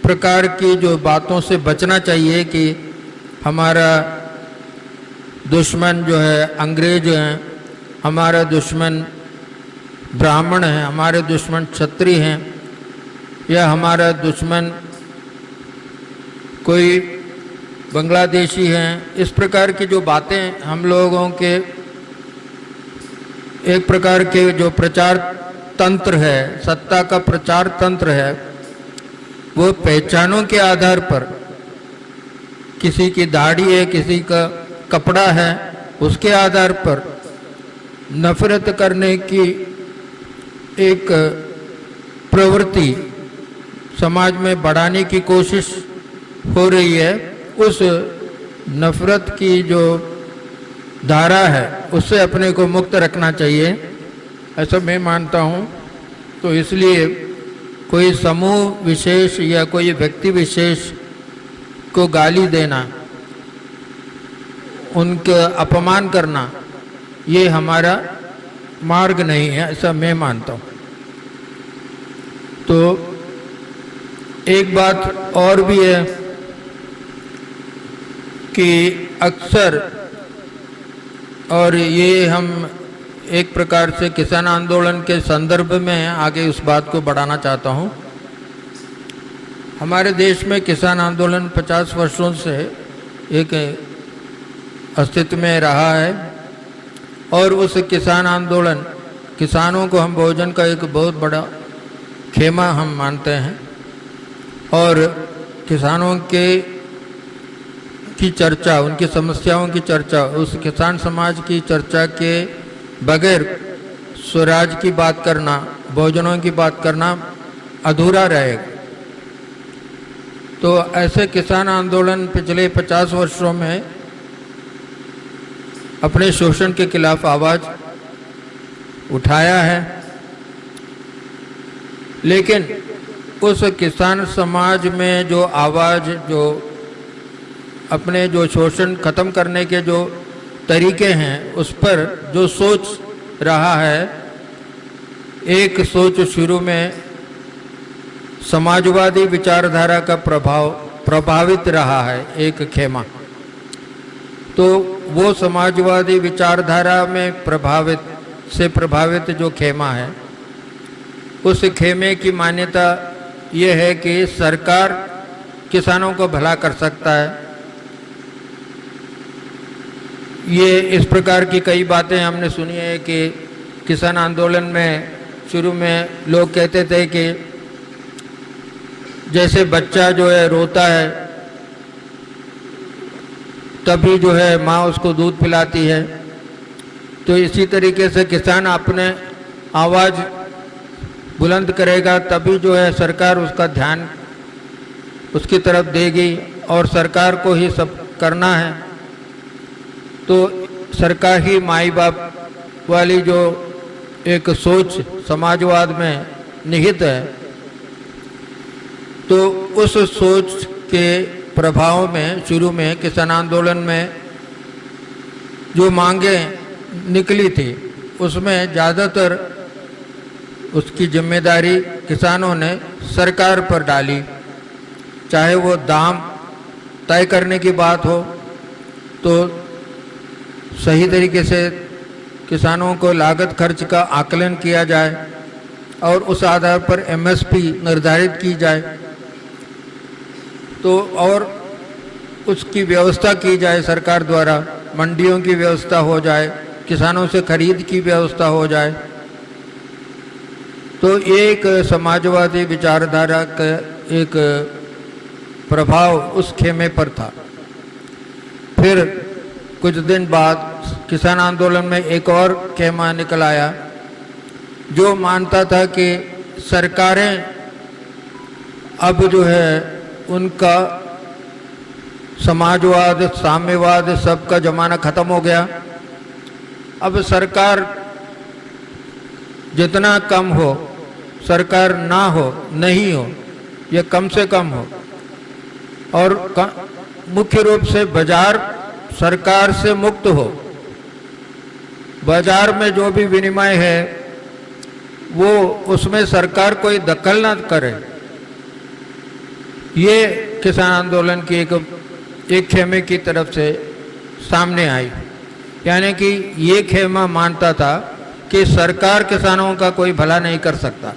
प्रकार की जो बातों से बचना चाहिए कि हमारा दुश्मन जो है अंग्रेज हैं, हमारा दुश्मन ब्राह्मण है, हमारे दुश्मन क्षत्रिय हैं, या हमारा दुश्मन कोई बांग्लादेशी हैं। इस प्रकार की जो बातें हम लोगों के एक प्रकार के जो प्रचार तंत्र है, सत्ता का प्रचार तंत्र है, वो पहचानों के आधार पर, किसी की दाढ़ी है, किसी का कपड़ा है, उसके आधार पर नफरत करने की एक प्रवृत्ति समाज में बढ़ाने की कोशिश हो रही है। उस नफरत की जो धारा है उससे अपने को मुक्त रखना चाहिए, ऐसा मैं मानता हूँ। तो इसलिए कोई समूह विशेष या कोई व्यक्ति विशेष को गाली देना, उनका अपमान करना, ये हमारा मार्ग नहीं है, ऐसा मैं मानता हूँ। तो एक बात और भी है कि अक्सर, और ये हम एक प्रकार से किसान आंदोलन के संदर्भ में आगे उस बात को बढ़ाना चाहता हूँ। हमारे देश में किसान आंदोलन 50 वर्षों से एक अस्तित्व में रहा है, और उस किसान आंदोलन, किसानों को हम भोजन का एक बहुत बड़ा खेमा हम मानते हैं, और किसानों की चर्चा, उनकी समस्याओं की चर्चा, उस किसान समाज की चर्चा के बगैर स्वराज की बात करना, भोजनों की बात करना अधूरा रहेगा। तो ऐसे किसान आंदोलन पिछले 50 वर्षों में अपने शोषण के खिलाफ आवाज उठाया है, लेकिन उस किसान समाज में जो आवाज़, जो अपने जो शोषण खत्म करने के जो तरीके हैं, उस पर जो सोच रहा है, एक सोच शुरू में समाजवादी विचारधारा का प्रभावित रहा है, एक खेमा। तो वो समाजवादी विचारधारा में प्रभावित जो खेमा है, उस खेमे की मान्यता ये है कि सरकार किसानों को भला कर सकता है। ये इस प्रकार की कई बातें हमने सुनी है कि किसान आंदोलन में शुरू में लोग कहते थे कि जैसे बच्चा जो है रोता है तभी जो है माँ उसको दूध पिलाती है, तो इसी तरीके से किसान अपने आवाज़ बुलंद करेगा तभी जो है सरकार उसका ध्यान उसकी तरफ देगी और सरकार को ही सब करना है। तो सरकार ही माई बाप वाली जो एक सोच समाजवाद में निहित है, तो उस सोच के प्रभाव में शुरू में किसान आंदोलन में जो मांगें निकली थी, उसमें ज़्यादातर उसकी जिम्मेदारी किसानों ने सरकार पर डाली। चाहे वो दाम तय करने की बात हो तो सही तरीके से किसानों को लागत खर्च का आकलन किया जाए और उस आधार पर एमएसपी निर्धारित की जाए, तो और उसकी व्यवस्था की जाए सरकार द्वारा, मंडियों की व्यवस्था हो जाए, किसानों से खरीद की व्यवस्था हो जाए। तो एक समाजवादी विचारधारा का एक प्रभाव उस खेमे पर था। फिर कुछ दिन बाद किसान आंदोलन में एक और खेमा निकल आया जो मानता था कि सरकारें अब जो है उनका समाजवाद, साम्यवाद सबका जमाना खत्म हो गया। अब सरकार जितना कम हो, सरकार ना हो, नहीं हो, या कम से कम हो, और मुख्य रूप से बाजार सरकार से मुक्त हो। बाजार में जो भी विनिमय है वो उसमें सरकार कोई दखल न करे। ये किसान आंदोलन की एक खेमे की तरफ से सामने आई। यानी कि ये खेमा मानता था कि सरकार किसानों का कोई भला नहीं कर सकता।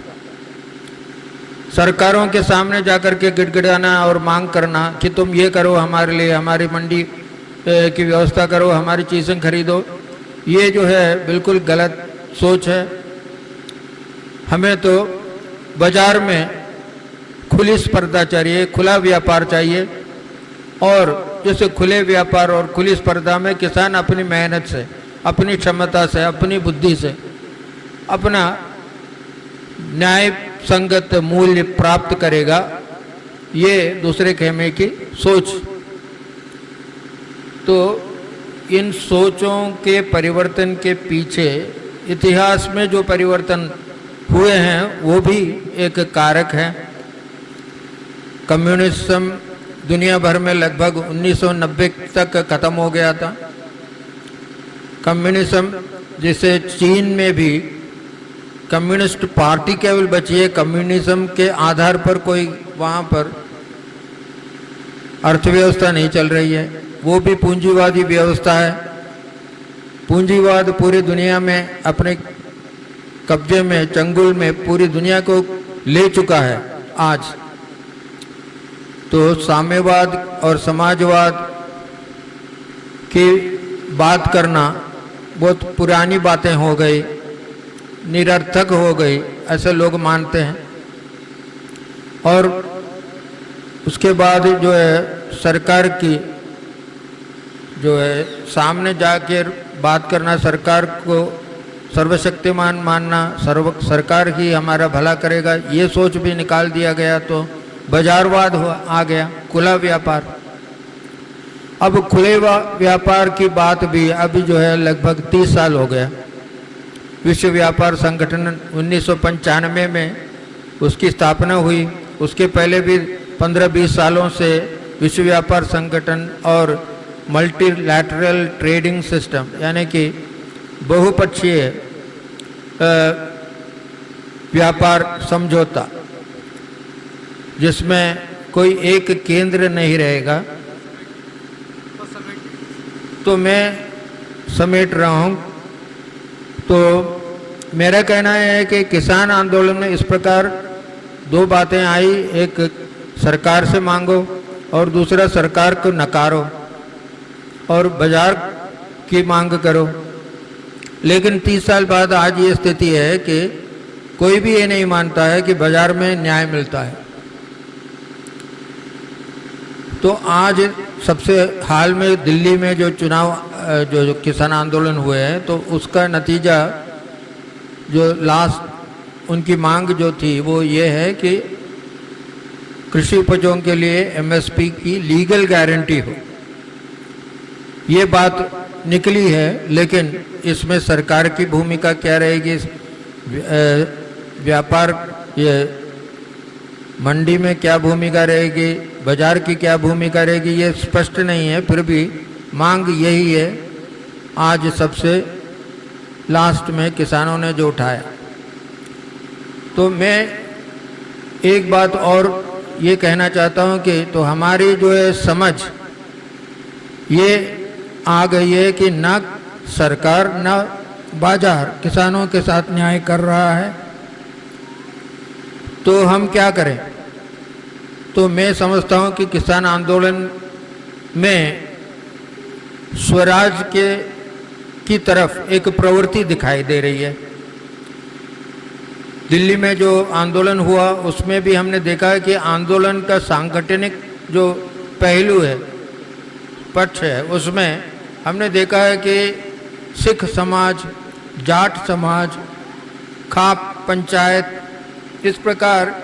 सरकारों के सामने जाकर के गिड़गिड़ाना और मांग करना कि तुम ये करो हमारे लिए, हमारी मंडी की व्यवस्था करो, हमारी चीज़ें खरीदो, ये जो है बिल्कुल गलत सोच है। हमें तो बाजार में खुली स्पर्धा चाहिए, खुला व्यापार चाहिए, और जैसे खुले व्यापार और खुली स्पर्धा में किसान अपनी मेहनत से, अपनी क्षमता से, अपनी बुद्धि से अपना न्याय संगत मूल्य प्राप्त करेगा। ये दूसरे खेमे की सोच। तो इन सोचों के परिवर्तन के पीछे इतिहास में जो परिवर्तन हुए हैं वो भी एक कारक है। कम्युनिज्म दुनिया भर में लगभग 1990 तक खत्म हो गया था। कम्युनिज्म जिसे चीन में भी कम्युनिस्ट पार्टी केवल बची है, कम्युनिज्म के आधार पर कोई वहाँ पर अर्थव्यवस्था नहीं चल रही है, वो भी पूंजीवादी व्यवस्था है। पूंजीवाद पूरी दुनिया में अपने कब्जे में, चंगुल में पूरी दुनिया को ले चुका है आज। तो साम्यवाद और समाजवाद की बात करना बहुत पुरानी बातें हो गई, निरर्थक हो गई, ऐसे लोग मानते हैं। और उसके बाद जो है सरकार की जो है सामने जाकर बात करना, सरकार को सर्वशक्तिमान मानना, सरकार ही हमारा भला करेगा, ये सोच भी निकाल दिया गया। तो बाजारवाद आ गया, खुला व्यापार। अब खुले व्यापार की बात भी अभी जो है लगभग 30 साल हो गया। विश्व व्यापार संगठन 1995 में उसकी स्थापना हुई उसके पहले भी 15-20 सालों से विश्व व्यापार संगठन और मल्टीलैटरल ट्रेडिंग सिस्टम यानी कि बहुपक्षीय व्यापार समझौता, जिसमें कोई एक केंद्र नहीं रहेगा, तो मैं समेट रहा हूँ। तो मेरा कहना है कि किसान आंदोलन में इस प्रकार दो बातें आई, एक सरकार से मांगो और दूसरा सरकार को नकारो और बाजार की मांग करो। लेकिन 30 साल बाद आज ये स्थिति है कि कोई भी ये नहीं मानता है कि बाजार में न्याय मिलता है। तो आज सबसे हाल में दिल्ली में जो चुनाव जो किसान आंदोलन हुए हैं, तो उसका नतीजा जो लास्ट उनकी मांग जो थी वो ये है कि कृषि उपजों के लिए एमएसपी की लीगल गारंटी हो। ये बात निकली है, लेकिन इसमें सरकार की भूमिका क्या रहेगी, व्यापार ये मंडी में क्या भूमिका रहेगी, बाजार की क्या भूमिका रहेगी, ये स्पष्ट नहीं है। फिर भी मांग यही है आज सबसे लास्ट में किसानों ने जो उठाया। तो मैं एक बात और ये कहना चाहता हूँ कि तो हमारी जो है समझ ये आ गई है कि न सरकार न बाजार किसानों के साथ न्याय कर रहा है, तो हम क्या करें। तो मैं समझता हूँ कि किसान आंदोलन में स्वराज की तरफ एक प्रवृत्ति दिखाई दे रही है। दिल्ली में जो आंदोलन हुआ उसमें भी हमने देखा है कि आंदोलन का सांगठनिक जो पहलू है, पक्ष है, उसमें हमने देखा है कि सिख समाज, जाट समाज, खाप पंचायत, इस प्रकार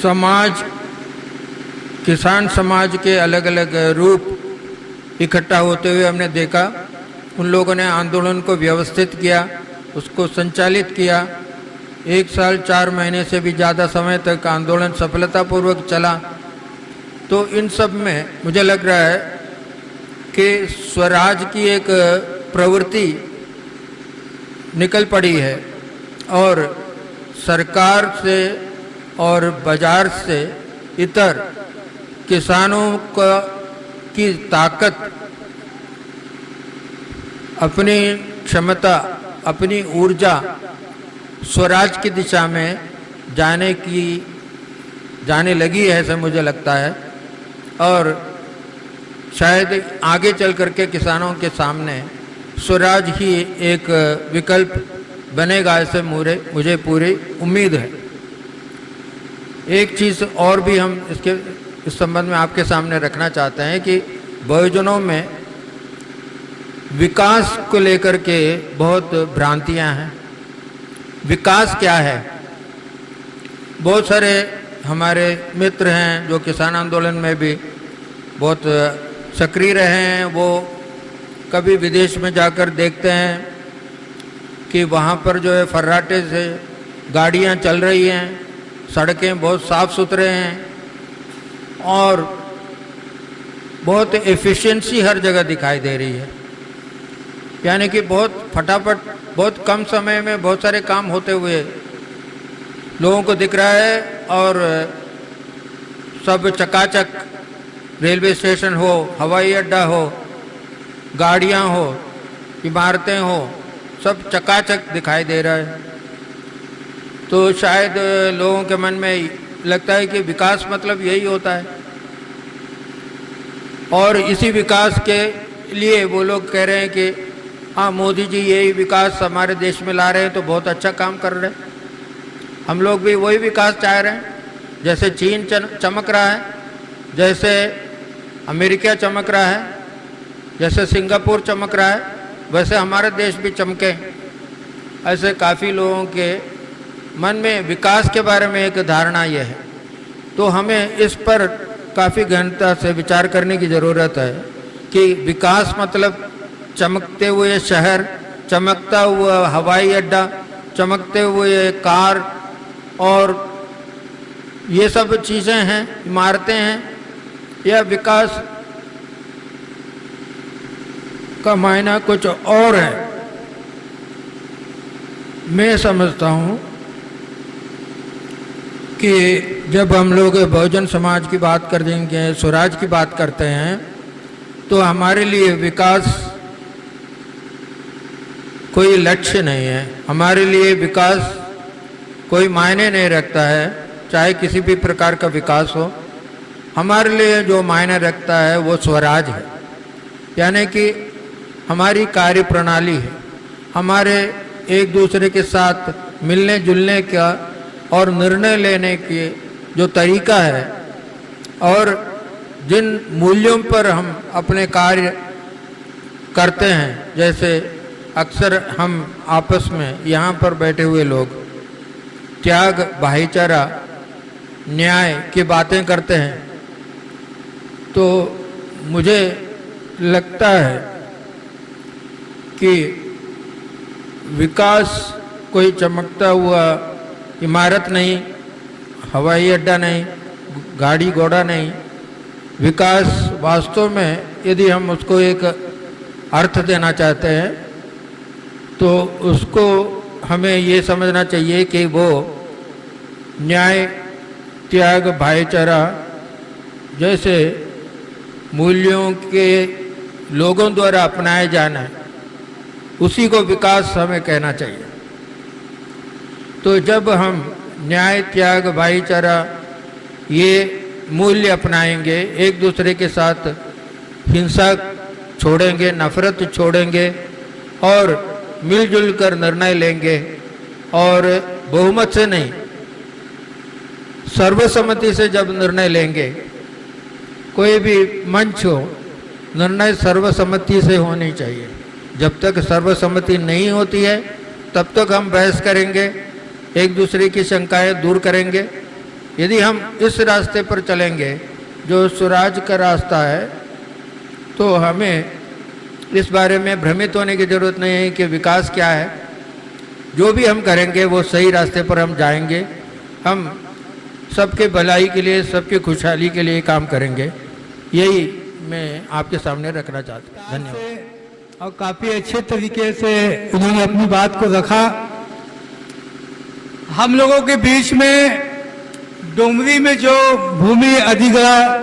समाज, किसान समाज के अलग अलग रूप इकट्ठा होते हुए हमने देखा। उन लोगों ने आंदोलन को व्यवस्थित किया, उसको संचालित किया। 1 साल 4 महीने से भी ज़्यादा समय तक आंदोलन सफलतापूर्वक चला। तो इन सब में मुझे लग रहा है कि स्वराज की एक प्रवृत्ति निकल पड़ी है और सरकार से और बाजार से इतर किसानों की ताकत, अपनी क्षमता, अपनी ऊर्जा स्वराज की दिशा में जाने लगी है, ऐसा मुझे लगता है। और शायद आगे चल करके किसानों के सामने स्वराज ही एक विकल्प बनेगा, ऐसे मुझे पूरी उम्मीद है। एक चीज़ और भी हम इस संबंध में आपके सामने रखना चाहते हैं कि बहुजनों में विकास को लेकर के बहुत भ्रांतियां हैं। विकास क्या है? बहुत सारे हमारे मित्र हैं जो किसान आंदोलन में भी बहुत सक्रिय रहे हैं। वो कभी विदेश में जाकर देखते हैं कि वहाँ पर जो है फर्राटे से गाड़ियाँ चल रही हैं, सड़कें बहुत साफ़ सुथरे हैं और बहुत एफिशिएंसी हर जगह दिखाई दे रही है। यानी कि बहुत फटाफट, बहुत कम समय में बहुत सारे काम होते हुए लोगों को दिख रहा है। और सब चकाचक, रेलवे स्टेशन हो, हवाई अड्डा हो, गाड़ियां हो, इमारतें हो, सब चकाचक दिखाई दे रहा है। तो शायद लोगों के मन में लगता है कि विकास मतलब यही होता है। और इसी विकास के लिए वो लोग कह रहे हैं कि हाँ, मोदी जी यही विकास हमारे देश में ला रहे हैं, तो बहुत अच्छा काम कर रहे हैं। हम लोग भी वही विकास चाह रहे हैं, जैसे चीन चमक रहा है, जैसे अमेरिका चमक रहा है, जैसे सिंगापुर चमक रहा है, वैसे हमारा देश भी चमके। ऐसे काफ़ी लोगों के मन में विकास के बारे में एक धारणा यह है। तो हमें इस पर काफ़ी गहनता से विचार करने की ज़रूरत है कि विकास मतलब चमकते हुए शहर, चमकता हुआ हवाई अड्डा, चमकते हुए कार, और ये सब चीज़ें हैं, इमारतें हैं, यह विकास का मायना कुछ और है। मैं समझता हूँ कि जब हम लोग बहुजन समाज की बात कर देंगे, स्वराज की बात करते हैं, तो हमारे लिए विकास कोई लक्ष्य नहीं है। हमारे लिए विकास कोई मायने नहीं रखता है, चाहे किसी भी प्रकार का विकास हो। हमारे लिए जो मायने रखता है वो स्वराज है, यानी कि हमारी कार्य प्रणाली है, हमारे एक दूसरे के साथ मिलने जुलने का और निर्णय लेने के जो तरीका है, और जिन मूल्यों पर हम अपने कार्य करते हैं। जैसे अक्सर हम आपस में यहाँ पर बैठे हुए लोग त्याग, भाईचारा, न्याय की बातें करते हैं, तो मुझे लगता है कि विकास कोई चमकता हुआ इमारत नहीं, हवाई अड्डा नहीं, गाड़ी घोड़ा नहीं। विकास वास्तव में यदि हम उसको एक अर्थ देना चाहते हैं तो उसको हमें ये समझना चाहिए कि वो न्याय, त्याग, भाईचारा जैसे मूल्यों के लोगों द्वारा अपनाए जाना, उसी को विकास हमें कहना चाहिए। तो जब हम न्याय, त्याग, भाईचारा ये मूल्य अपनाएंगे, एक दूसरे के साथ हिंसा छोड़ेंगे, नफरत छोड़ेंगे और मिलजुल कर निर्णय लेंगे, और बहुमत से नहीं सर्वसम्मति से जब निर्णय लेंगे, कोई भी मंच हो, निर्णय सर्वसम्मति से होनी चाहिए। जब तक सर्वसम्मति नहीं होती है तब तक हम बहस करेंगे, एक दूसरे की शंकाएं दूर करेंगे। यदि हम इस रास्ते पर चलेंगे जो स्वराज का रास्ता है, तो हमें इस बारे में भ्रमित होने की जरूरत नहीं है कि विकास क्या है। जो भी हम करेंगे वो सही रास्ते पर हम जाएंगे। हम सबके भलाई के लिए, सबकी खुशहाली के लिए काम करेंगे। यही मैं आपके सामने रखना चाहता हूँ। धन्यवाद। और काफी अच्छे तरीके से उन्होंने अपनी बात को रखा। हम लोगों के बीच में डोमरी में जो भूमि अधिग्रहण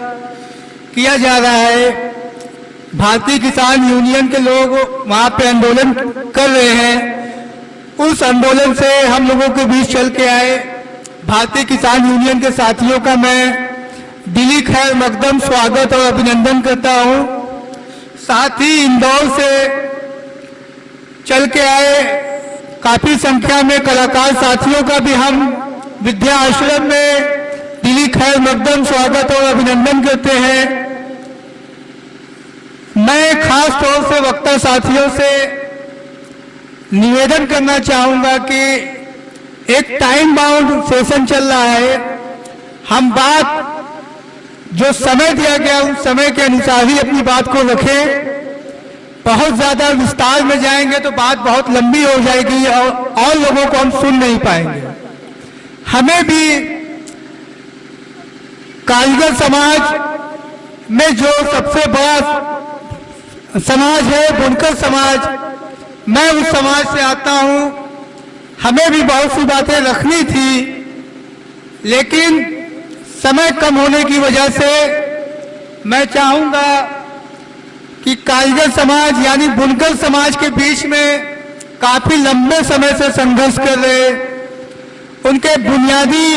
किया जा रहा है, भारतीय किसान यूनियन के लोग वहां पे आंदोलन कर रहे हैं। उस आंदोलन से हम लोगों के बीच चल के आए भारतीय किसान यूनियन के साथियों का मैं दिली खैर मकदम स्वागत और अभिनंदन करता हूं। साथ ही इंदौर से चल के आए काफी संख्या में कलाकार साथियों का भी हम विद्या आश्रम में दिली खैर मकदम स्वागत और अभिनंदन करते हैं। मैं खास तौर से वक्ता साथियों से निवेदन करना चाहूंगा कि एक टाइम बाउंड सेशन चल रहा है, हम बात जो समय दिया गया उस समय के अनुसार ही अपनी बात को रखें। बहुत ज्यादा विस्तार में जाएंगे तो बात बहुत लंबी हो जाएगी और लोगों को हम सुन नहीं पाएंगे। हमें भी कारीगर समाज में जो सबसे बड़ा समाज है बुनकर समाज, मैं उस समाज से आता हूं। हमें भी बहुत सी बातें रखनी थी, लेकिन समय कम होने की वजह से मैं चाहूंगा कि कारीगर समाज यानी बुनकर समाज के बीच में काफी लंबे समय से संघर्ष कर रहे, उनके बुनियादी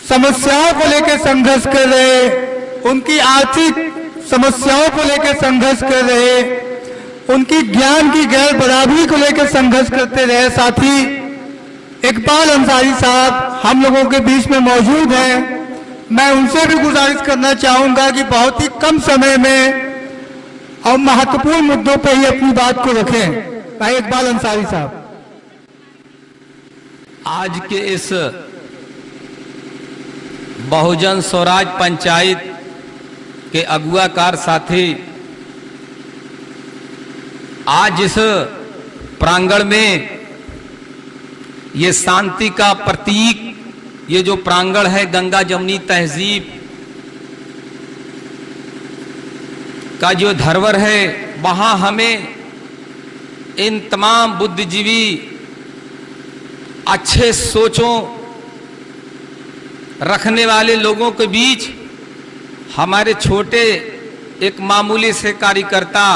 समस्याओं को लेकर संघर्ष कर रहे, उनकी आर्थिक समस्याओं को लेकर संघर्ष कर रहे, उनकी ज्ञान की गैर बराबरी को लेकर संघर्ष करते रहे। साथी इकबाल अंसारी साहब हम लोगों के बीच में मौजूद हैं। मैं उनसे भी गुजारिश करना चाहूंगा कि बहुत ही कम समय में और महत्वपूर्ण मुद्दों पर ही अपनी बात को रखें। भाई इकबाल अंसारी साहब। आज के इस बहुजन स्वराज पंचायत के अगुवाकार साथी आज इस प्रांगण में ये शांति का प्रतीक, ये जो प्रांगण है गंगा जमुनी तहजीब का जो धरोहर है, वहां हमें इन तमाम बुद्धिजीवी अच्छे सोचों रखने वाले लोगों के बीच हमारे छोटे एक मामूली से कार्यकर्ता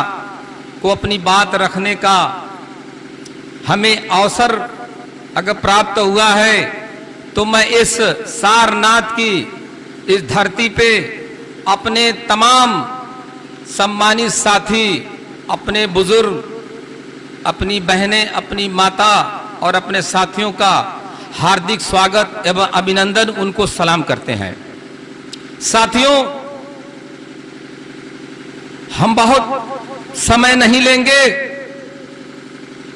को अपनी बात रखने का हमें अवसर अगर प्राप्त हुआ है, तो मैं इस सारनाथ की इस धरती पे अपने तमाम सम्मानित साथी, अपने बुजुर्ग, अपनी बहनें, अपनी माता और अपने साथियों का हार्दिक स्वागत एवं अभिनंदन, उनको सलाम करते हैं। साथियों, हम बहुत समय नहीं लेंगे,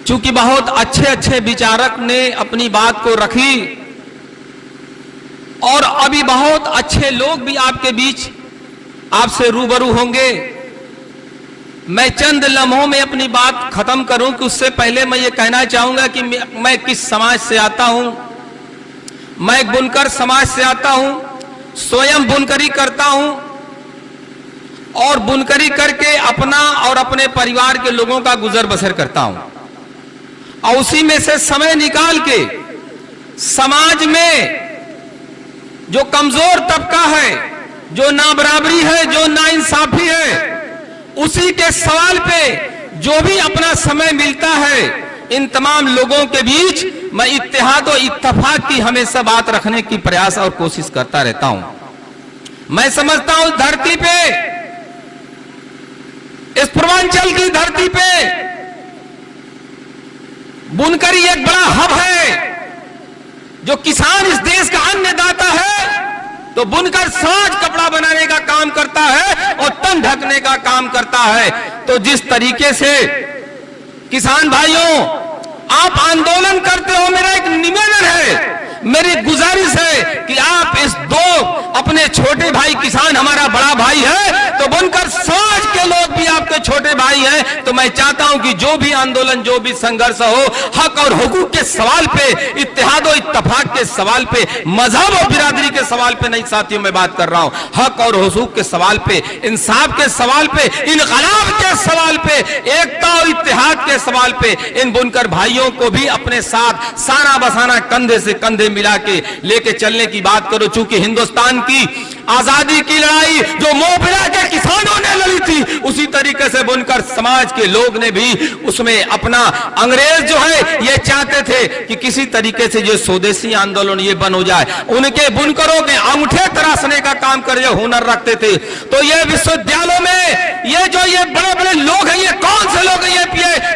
चूंकि बहुत अच्छे अच्छे विचारक ने अपनी बात को रखी और अभी बहुत अच्छे लोग भी आपके बीच आपसे रूबरू होंगे। मैं चंद लम्हों में अपनी बात खत्म करूं कि उससे पहले मैं ये कहना चाहूंगा कि मैं किस समाज से आता हूं। मैं एक बुनकर समाज से आता हूं, स्वयं बुनकरी करता हूं और बुनकरी करके अपना और अपने परिवार के लोगों का गुजर बसर करता हूं, और उसी में से समय निकाल के समाज में जो कमजोर तबका है, जो नाबराबरी है, जो नाइंसाफी है, उसी के सवाल पे जो भी अपना समय मिलता है, इन तमाम लोगों के बीच मैं इत्तेहाद और इत्तेफाक की हमेशा बात रखने की प्रयास और कोशिश करता रहता हूं। मैं समझता हूं धरती पे, इस पूर्वांचल की धरती पे बुनकरी एक बड़ा हब है। जो किसान इस देश का अन्नदाता है, तो बुनकर समाज कपड़ा बनाने का काम करता है और तन ढकने का काम करता है। तो जिस तरीके से किसान भाइयों आप आंदोलन करते हो, मेरा एक निवेदन है, मेरी गुजारिश है कि आप इस दो अपने छोटे भाई, किसान हमारा बड़ा भाई है, तो बुनकर समाज के लोग भी आपके छोटे भाई हैं। तो मैं चाहता हूं कि जो भी आंदोलन, जो भी संघर्ष हो, हक और हुकूक के सवाल पे, इत्तेहाद और इत्तेफाक के सवाल पे, मजहब और बिरादरी के सवाल पे नहीं साथियों, मैं बात कर रहा हूं हक और हुकूक के सवाल पे, इंसाफ के सवाल पे, इनकलाब के सवाल पे, एकता और इत्तेहाद के सवाल पे इन बुनकर भाइयों को भी अपने साथ साना बसाना, कंधे से कंधे मिला के लेके चलने की बात करो। चूंकि हिंदुस्तान की आजादी की लड़ाई जो मोबिला के किसानों ने लड़ी थी, उसी तरीके से बुनकर समाज के लोग ने भी उसमें अपना, अंग्रेज जो है ये चाहते थे कि किसी तरीके से जो स्वदेशी आंदोलन ये बन हो जाए, उनके बुनकरों के अंगूठे तराशने का काम कर, ये हुनर रखते थे। तो ये विश्वविद्यालयों में ये जो ये बड़े बड़े लोग हैं, ये कौन से लोग हैं,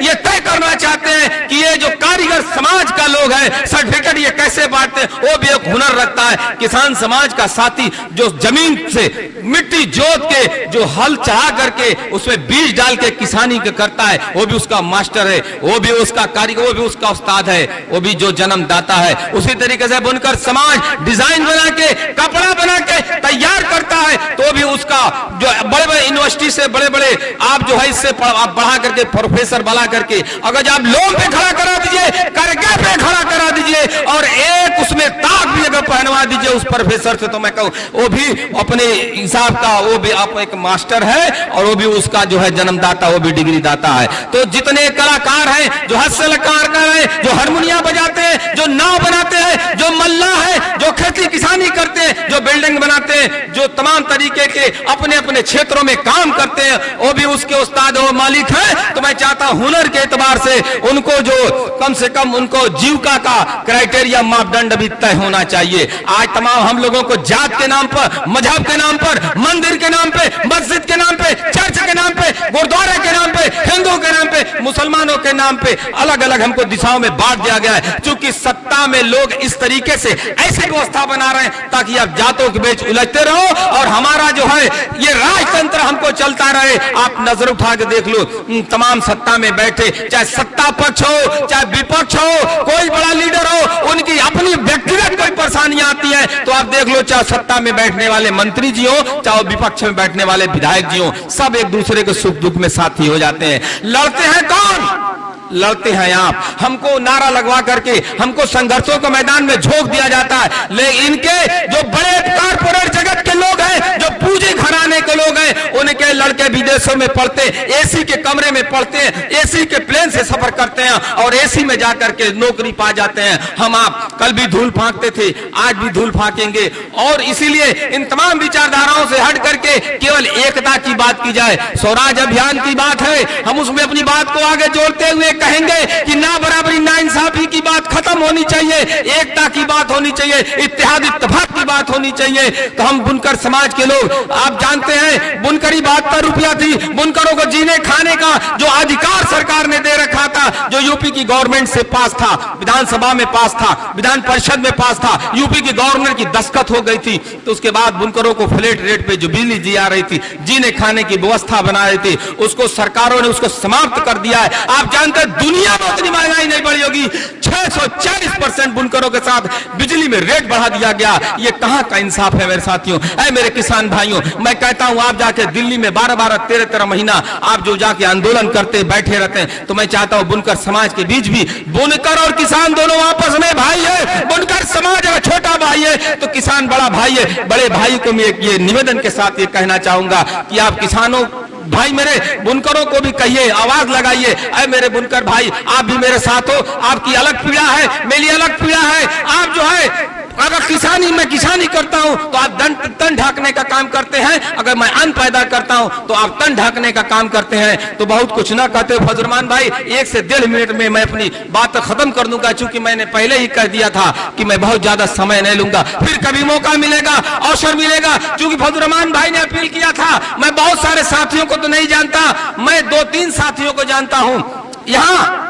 ये तय करना चाहते हैं कि ये जो कारीगर समाज का लोग है, सर्टिफिकेट ये कैसे बांटते हैं, वो भी एक हुनर रखता है। किसान समाज का साथी जो जमीन से मिट्टी जोत के, जो हल चढ़ा करके उसमें बीज डाल के किसानी के करता है, वो भी उसका मास्टर है, वो भी उसका कारीगर, वो भी उसका उस्ताद है, वो भी जो जन्मदाता है। उसी तरीके से बुनकर समाज डिजाइन बना के, कपड़ा बना के तैयार करता है, तो भी उसका जो बड़े बड़े यूनिवर्सिटी से बड़े बड़े आप जो है इससे बढ़ा करके प्रोफेसर बना करके अगर आप लोन पे खड़ा करा दीजिए, करके पे खड़ा करा दीजिए और एक उसमें ताक भी अगर पहनवा दीजिए उस प्रोफेसर से, तो मैं कहूं वो भी अपने हिसाब का, वो भी आप एक मास्टर है और वो भी उसका जो है जन्मदाता, वो भी डिग्री दाता है। तो जितने कलाकार हैं, जो हास्य कलाकार हैं, जो हारमोनिया बजाते हैं, जो नाव बनाते हैं, जो मल्ला है, जो खेती किसानी करते हैं, जो बिल्डिंग बनाते हैं, जो तमाम तरीके के अपने अपने क्षेत्रों में काम करते हैं, वो भी उसके उस्ताद और मालिक है। तो मैं चाहता हूं हुनर के एतबार से उनको जो कम से कम उनको जीविका का क्राइटेरिया, मापदंड भी तय होना चाहिए। आज तमाम हम लोगों को जात के नाम पर, मजहब के नाम पर, मंदिर के नाम पे, मस्जिद के नाम पे, चर्च के नाम पे, गुरुद्वारे के नाम पे, हिंदू के नाम पे, मुसलमानों के नाम पे अलग अलग हमको दिशाओं में बांट दिया गया है। चूंकि सत्ता में लोग इस तरीके से ऐसी व्यवस्था बना रहे हैं ताकि आप जातों के बीच उलझते रहो और हमारा जो है ये राजतंत्र हमको चलता रहे। आप नजर उठा के देख लो, तमाम सत्ता में बैठे, चाहे सत्ता पक्ष हो चाहे विपक्ष हो, कोई बड़ा लीडर हो, उनकी अपनी व्यक्तिगत कोई परेशानियां आती है तो आप देख लो, चाहे सत्ता में बैठने वाले मंत्री जी हो, चाहे विपक्ष में बैठने वाले विधायक जी हो, सब एक दूसरे के सुख दुख में साथी हो जाते हैं। लड़ते हैं कौन? लड़ते हैं आप, हमको नारा लगवा करके हमको संघर्षों के मैदान में झोंक दिया जाता है। लेकिन इनके जो बड़े कारपोरेट जगत के लोग हैं, जो पूंजी घराने के लोग हैं, उनके लड़के विदेशों में पढ़ते, एसी के कमरे में पढ़ते हैं, एसी के प्लेन से सफर करते हैं और एसी में जाकर के नौकरी पा जाते हैं। हम आप कल भी धूल फांकते थे, आज भी धूल फांकेंगे। और इसीलिए इन तमाम विचारधाराओं से हट करके केवल एकता की बात की जाए। स्वराज अभियान की बात है, हम उसमें अपनी बात को आगे जोड़ते हुए कहेंगे कि ना बराबरी ना इंसाफी की बात खत्म होनी चाहिए, एकता की बात होनी चाहिए, इत्तेहाद इत्तेफाक की बात होनी चाहिए। तो हम बुनकर समाज के लोग, आप जानते हैं बुनकरी 72 रुपया थी, बुनकरों को जीने खाने का जो अधिकार सरकार ने दे रखा था, जो यूपी की गवर्नमेंट से पास था, विधानसभा में पास था, विधान परिषद में पास था, यूपी की गवर्नर की दस्तखत हो गई थी, तो उसके बाद बुनकरों को फ्लैट रेट पे जो बिजली दी जा रही थी, जीने खाने की व्यवस्था बना रही थी, उसको सरकारों ने उसको समाप्त कर दिया है। आप जानते हैं दुनिया में उतनी महंगाई नहीं बढ़ी होगी, 640% बुनकरों के साथ बिजली में रेट बढ़ा दिया गया। ये कहां का इंसाफ है मेरे साथियों, ऐ मेरे किसान भाइयों। मैं कहता हूं आप जाके दिल्ली में 12-12, 13-13 महीना आप जो जाके आंदोलन करते बैठे रहते हैं, तो मैं चाहता हूं बुनकर समाज के बीच भी बुनकर और किसान दोनों आपस में भाई है। बुनकर समाज अगर छोटा भाई है तो किसान बड़ा भाई है। बड़े भाई को मैं ये निवेदन के साथ ये कहना चाहूंगा कि आप किसानों भाई मेरे बुनकरों को भी कहिए, आवाज लगाइए, अरे मेरे बुनकर भाई आप भी मेरे साथ हो, आपकी अलग पीड़ा है, मेरी अलग पीड़ा है। आप जो है अगर मैं किसानी करता हूं तो आप तन ढाकने का काम करते हैं, अगर मैं अन्न पैदा करता हूं तो आप तन ढाकने का काम करते हैं। तो बहुत कुछ ना कहते हो फजलरहमान भाई, 1 से 1.5 मिनट में मैं अपनी बात खत्म कर दूंगा, चूंकि मैंने पहले ही कह दिया था कि मैं बहुत ज्यादा समय नहीं लूंगा, फिर कभी मौका मिलेगा, अवसर मिलेगा। चूंकि फजलरहमान भाई ने अपील किया था, मैं बहुत सारे साथियों को तो नहीं जानता, मैं 2-3 साथियों को जानता हूं। यहाँ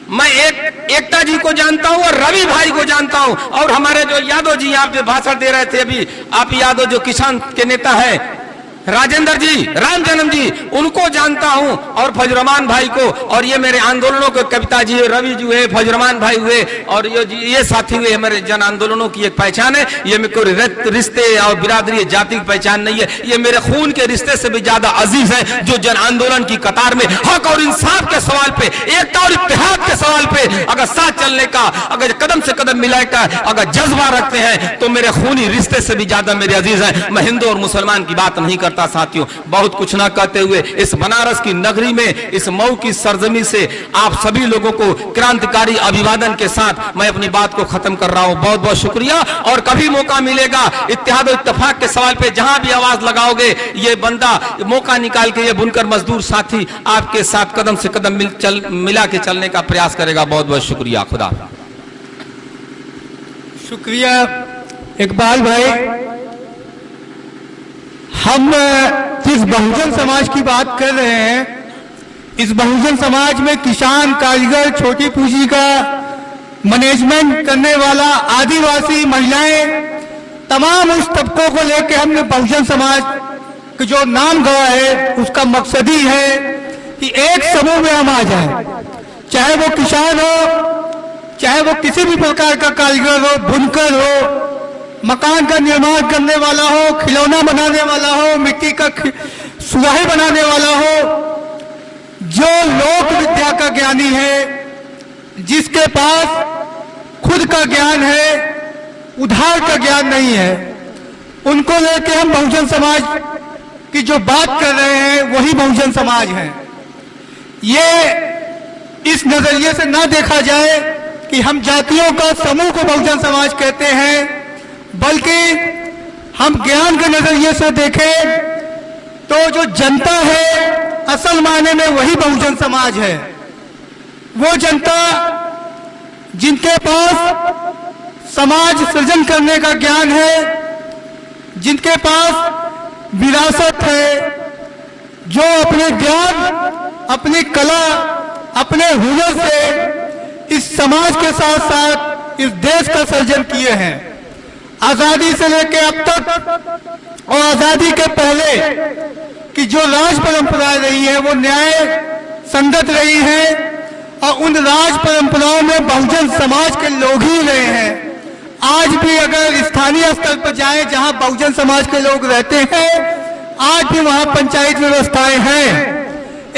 मैं एकता जी को जानता हूं और रवि भाई को जानता हूं, और हमारे जो यादव जी आप जो भाषण दे रहे थे अभी, आप यादव जो किसान के नेता है, राजेंद्र जी, राम जन्म जी, उनको जानता हूं, और फजलरहमान भाई को, और ये मेरे आंदोलनों के कविता जी, रवि जी हुए, फजलरहमान भाई हुए, और ये साथी हुए, हमारे जन आंदोलनों की एक पहचान है। ये मेरे को रिश्ते और बिरादरी जाति की पहचान नहीं है, ये मेरे खून के रिश्ते से भी ज्यादा अजीज है, जो जन आंदोलन की कतार में हक और इंसाफ के सवाल पे, एकता और इत्तेहाद के सवाल पे अगर साथ चलने का, अगर कदम से कदम मिलाकर अगर जज्बा रखते हैं, तो मेरे खूनी रिश्ते से भी ज्यादा मेरे अजीज है। मैं हिंदू और मुसलमान की बात नहीं करता साथियों। बहुत कुछ ना कहते हुए इस बनारस की नगरी में, इस मऊ की सरजमी से आप सभी लोगों को क्रांतिकारी अभिवादन के साथ मैं अपनी बात को खत्म कर रहा हूं। बहुत बहुत शुक्रिया, और कभी मौका मिलेगा इत्तेहाद और इत्तेफाक के सवाल पे जहां भी आवाज लगाओगे, ये बंदा मौका निकाल के, ये बुनकर मजदूर साथी आपके साथ कदम से कदम मिला के चलने का प्रयास करेगा। बहुत बहुत शुक्रिया, खुदा। शुक्रिया इकबाल भाई। हम जिस बहुजन समाज की बात कर रहे हैं, इस बहुजन समाज में किसान, कारीगर, छोटी पूंजी का मैनेजमेंट करने वाला, आदिवासी, महिलाएं, तमाम उस तबकों को लेकर हमने बहुजन समाज का जो नाम गवा है, उसका मकसद ही है कि एक समूह में हम आ जाए, चाहे वो किसान हो, चाहे वो किसी भी प्रकार का कारीगर हो, बुनकर हो, मकान का निर्माण करने वाला हो, खिलौना बनाने वाला हो, मिट्टी का सुराही बनाने वाला हो, जो लोक विद्या का ज्ञानी है, जिसके पास खुद का ज्ञान है, उधार का ज्ञान नहीं है, उनको लेके हम बहुजन समाज की जो बात कर रहे हैं वही बहुजन समाज है। ये इस नजरिए से ना देखा जाए कि हम जातियों का समूह को बहुजन समाज कहते हैं, बल्कि हम ज्ञान के नजरिए से देखें तो जो जनता है असल मायने में वही बहुजन समाज है। वो जनता जिनके पास समाज सृजन करने का ज्ञान है, जिनके पास विरासत है, जो अपने ज्ञान, अपनी कला, अपने हुनर से इस समाज के साथ साथ इस देश का सृजन किए हैं। आजादी से लेकर अब तक और आजादी के पहले की जो राज परंपराएं रही है वो न्याय संगत रही है, और उन राज परंपराओं में बहुजन समाज के लोग ही रहे हैं। आज भी अगर स्थानीय स्तर पर जाएं जहां बहुजन समाज के लोग रहते हैं, आज भी वहां पंचायत व्यवस्थाएं हैं।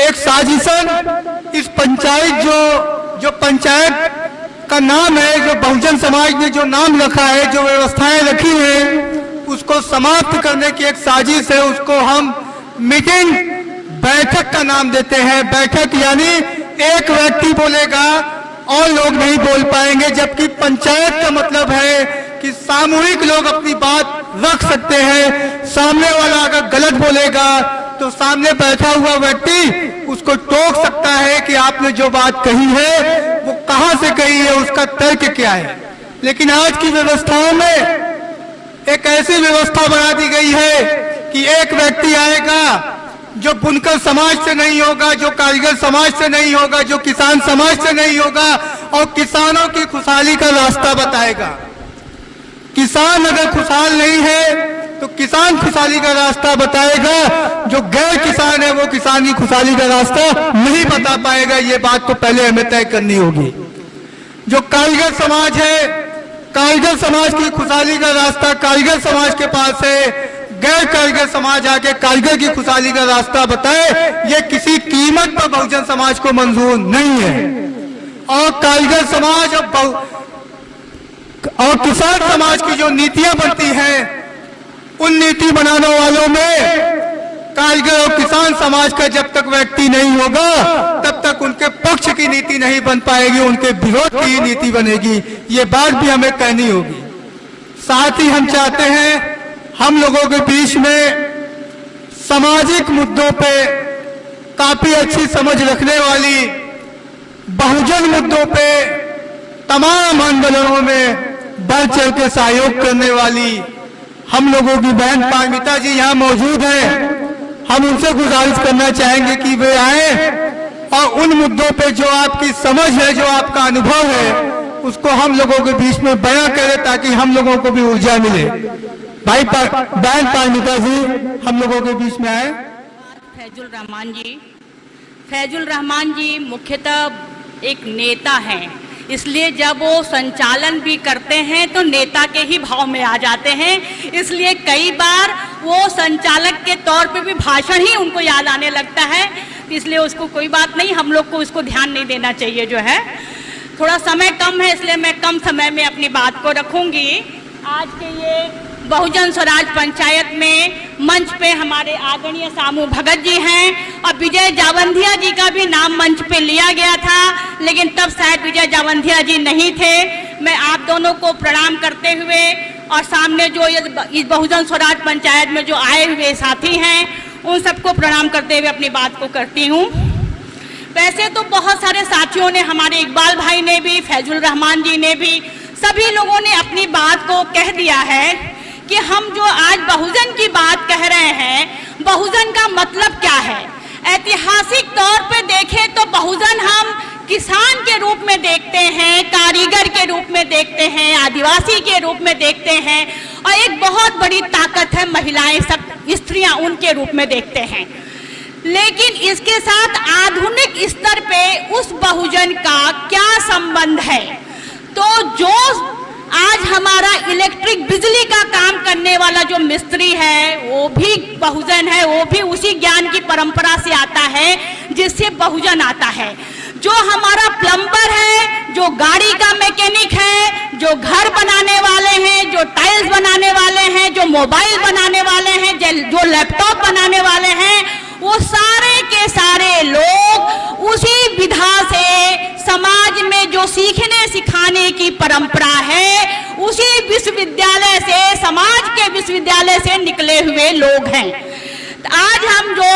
एक साजिशन इस पंचायत जो पंचायत का नाम है, जो बहुजन समाज ने जो नाम रखा है, जो व्यवस्थाएं रखी हैं, उसको समाप्त करने की एक साजिश है। उसको हम मीटिंग, बैठक का नाम देते हैं। बैठक यानी एक व्यक्ति बोलेगा और लोग नहीं बोल पाएंगे, जबकि पंचायत का मतलब है कि सामूहिक लोग अपनी बात रख सकते हैं। सामने वाला अगर गलत बोलेगा तो सामने बैठा हुआ व्यक्ति उसको टोक सकता है कि आपने जो बात कही है वो कहां से कही है, उसका तर्क क्या है। लेकिन आज की व्यवस्थाओं में एक ऐसी व्यवस्था बना दी गई है कि एक व्यक्ति आएगा जो बुनकर समाज से नहीं होगा, जो कारीगर समाज से नहीं होगा, जो किसान समाज से नहीं होगा, और किसानों की खुशहाली का रास्ता बताएगा। किसान अगर खुशहाल नहीं है तो किसान खुशहाली का रास्ता बताएगा। जो गैर किसान है वो किसान की खुशहाली का रास्ता नहीं बता पाएगा। ये बात तो पहले हमें तय करनी होगी। जो कारीगर समाज है, कारीगर समाज की खुशहाली का रास्ता कारीगर समाज के पास है। गैर कारीगर समाज आके कारीगर की खुशहाली का रास्ता बताए, ये किसी कीमत पर बहुजन समाज को मंजूर नहीं है। और कारीगर समाज और किसान समाज की जो नीतियां बनती हैं, उन नीति बनाने वालों में कारीगर और किसान समाज का जब तक व्यक्ति नहीं होगा तब तक उनके पक्ष की नीति नहीं बन पाएगी, उनके विरोध की नीति बनेगी। ये बात भी हमें कहनी होगी। साथ ही हम चाहते हैं हम लोगों के बीच में सामाजिक मुद्दों पे काफी अच्छी समझ रखने वाली, बहुजन मुद्दों पे तमाम आंदोलनों में बढ़ चढ़ के सहयोग करने वाली हम लोगों की बहन पारमिता जी यहाँ मौजूद हैं। हम उनसे गुजारिश करना चाहेंगे कि वे आए और उन मुद्दों पे जो आपकी समझ है, जो आपका अनुभव है, उसको हम लोगों के बीच में बयां करें ताकि हम लोगों को भी ऊर्जा मिले। भाई बहन पारमिता जी हम लोगों के बीच में आए। फैजुल रहमान जी मुख्यतः एक नेता हैं, इसलिए जब वो संचालन भी करते हैं तो नेता के ही भाव में आ जाते हैं। इसलिए कई बार वो संचालक के तौर पे भी भाषण ही उनको याद आने लगता है। इसलिए उसको कोई बात नहीं, हम लोग को उसको ध्यान नहीं देना चाहिए। जो है थोड़ा समय कम है, इसलिए मैं कम समय में अपनी बात को रखूंगी। आज के ये बहुजन स्वराज पंचायत में मंच पे हमारे आदरणीय सामू भगत जी हैं और विजय जावंधिया जी का भी नाम मंच पे लिया गया था, लेकिन तब शायद विजय जावंधिया जी नहीं थे। मैं आप दोनों को प्रणाम करते हुए और सामने जो इस बहुजन स्वराज पंचायत में जो आए हुए साथी हैं उन सबको प्रणाम करते हुए अपनी बात को करती हूँ। वैसे तो बहुत सारे साथियों ने, हमारे इकबाल भाई ने भी, फैजुल रहमान जी ने भी, सभी लोगों ने अपनी बात को कह दिया है कि हम जो आज बहुजन की बात कह रहे हैं, बहुजन का मतलब क्या है। ऐतिहासिक तौर पे देखें तो बहुजन हम किसान के रूप में देखते हैं, कारीगर के रूप में देखते हैं, आदिवासी के रूप में देखते हैं, और एक बहुत बड़ी ताकत है महिलाएं, सब स्त्रियां, उनके रूप में देखते हैं। लेकिन इसके साथ आधुनिक स्तर पे उस बहुजन का क्या संबंध है। तो जो आज हमारा इलेक्ट्रिक बिजली का काम करने वाला जो मिस्त्री है वो भी बहुजन है, वो भी उसी ज्ञान की परंपरा से आता है जिससे बहुजन आता है। जो हमारा प्लम्बर है, जो गाड़ी का मैकेनिक है, जो घर बनाने वाले हैं, जो टाइल्स बनाने वाले हैं, जो मोबाइल बनाने वाले हैं, जो लैपटॉप बनाने वाले हैं, वो सारे के सारे लोग उसी विधा से समाज में जो सीखने सिखाने की परंपरा है उसी विश्वविद्यालय से, समाज के विश्वविद्यालय से निकले हुए लोग हैं। आज हम जो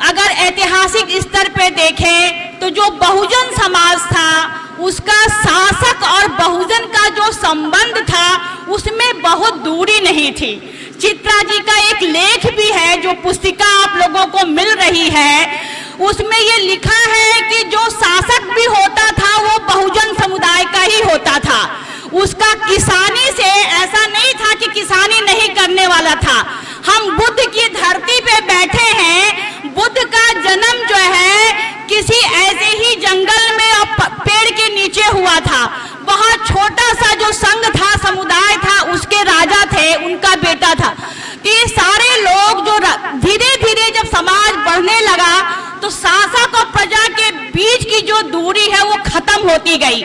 अगर ऐतिहासिक स्तर पे देखें तो जो बहुजन समाज था उसका शासक और बहुजन का जो संबंध था उसमें बहुत दूरी नहीं थी। चित्रा जी का एक लेख भी है जो पुस्तिका आप लोगों को मिल रही है, उसमें ये लिखा है कि जो शासक भी होता था वो बहुजन समुदाय का ही होता था। उसका किसानी से ऐसा नहीं था कि किसानी नहीं करने वाला था। हम बुद्ध की धरती पे बैठे हैं। बुद्ध का जन्म जो है किसी ऐसे ही जंगल में और पेड़ के नीचे हुआ था। बहुत छोटा सा जो संघ था, समुदाय था, उसके राजा थे, उनका बेटा था। कि सारे लोग जो धीरे धीरे जब समाज बढ़ने लगा तो शासक और प्रजा के बीच की जो दूरी है वो खत्म होती गई।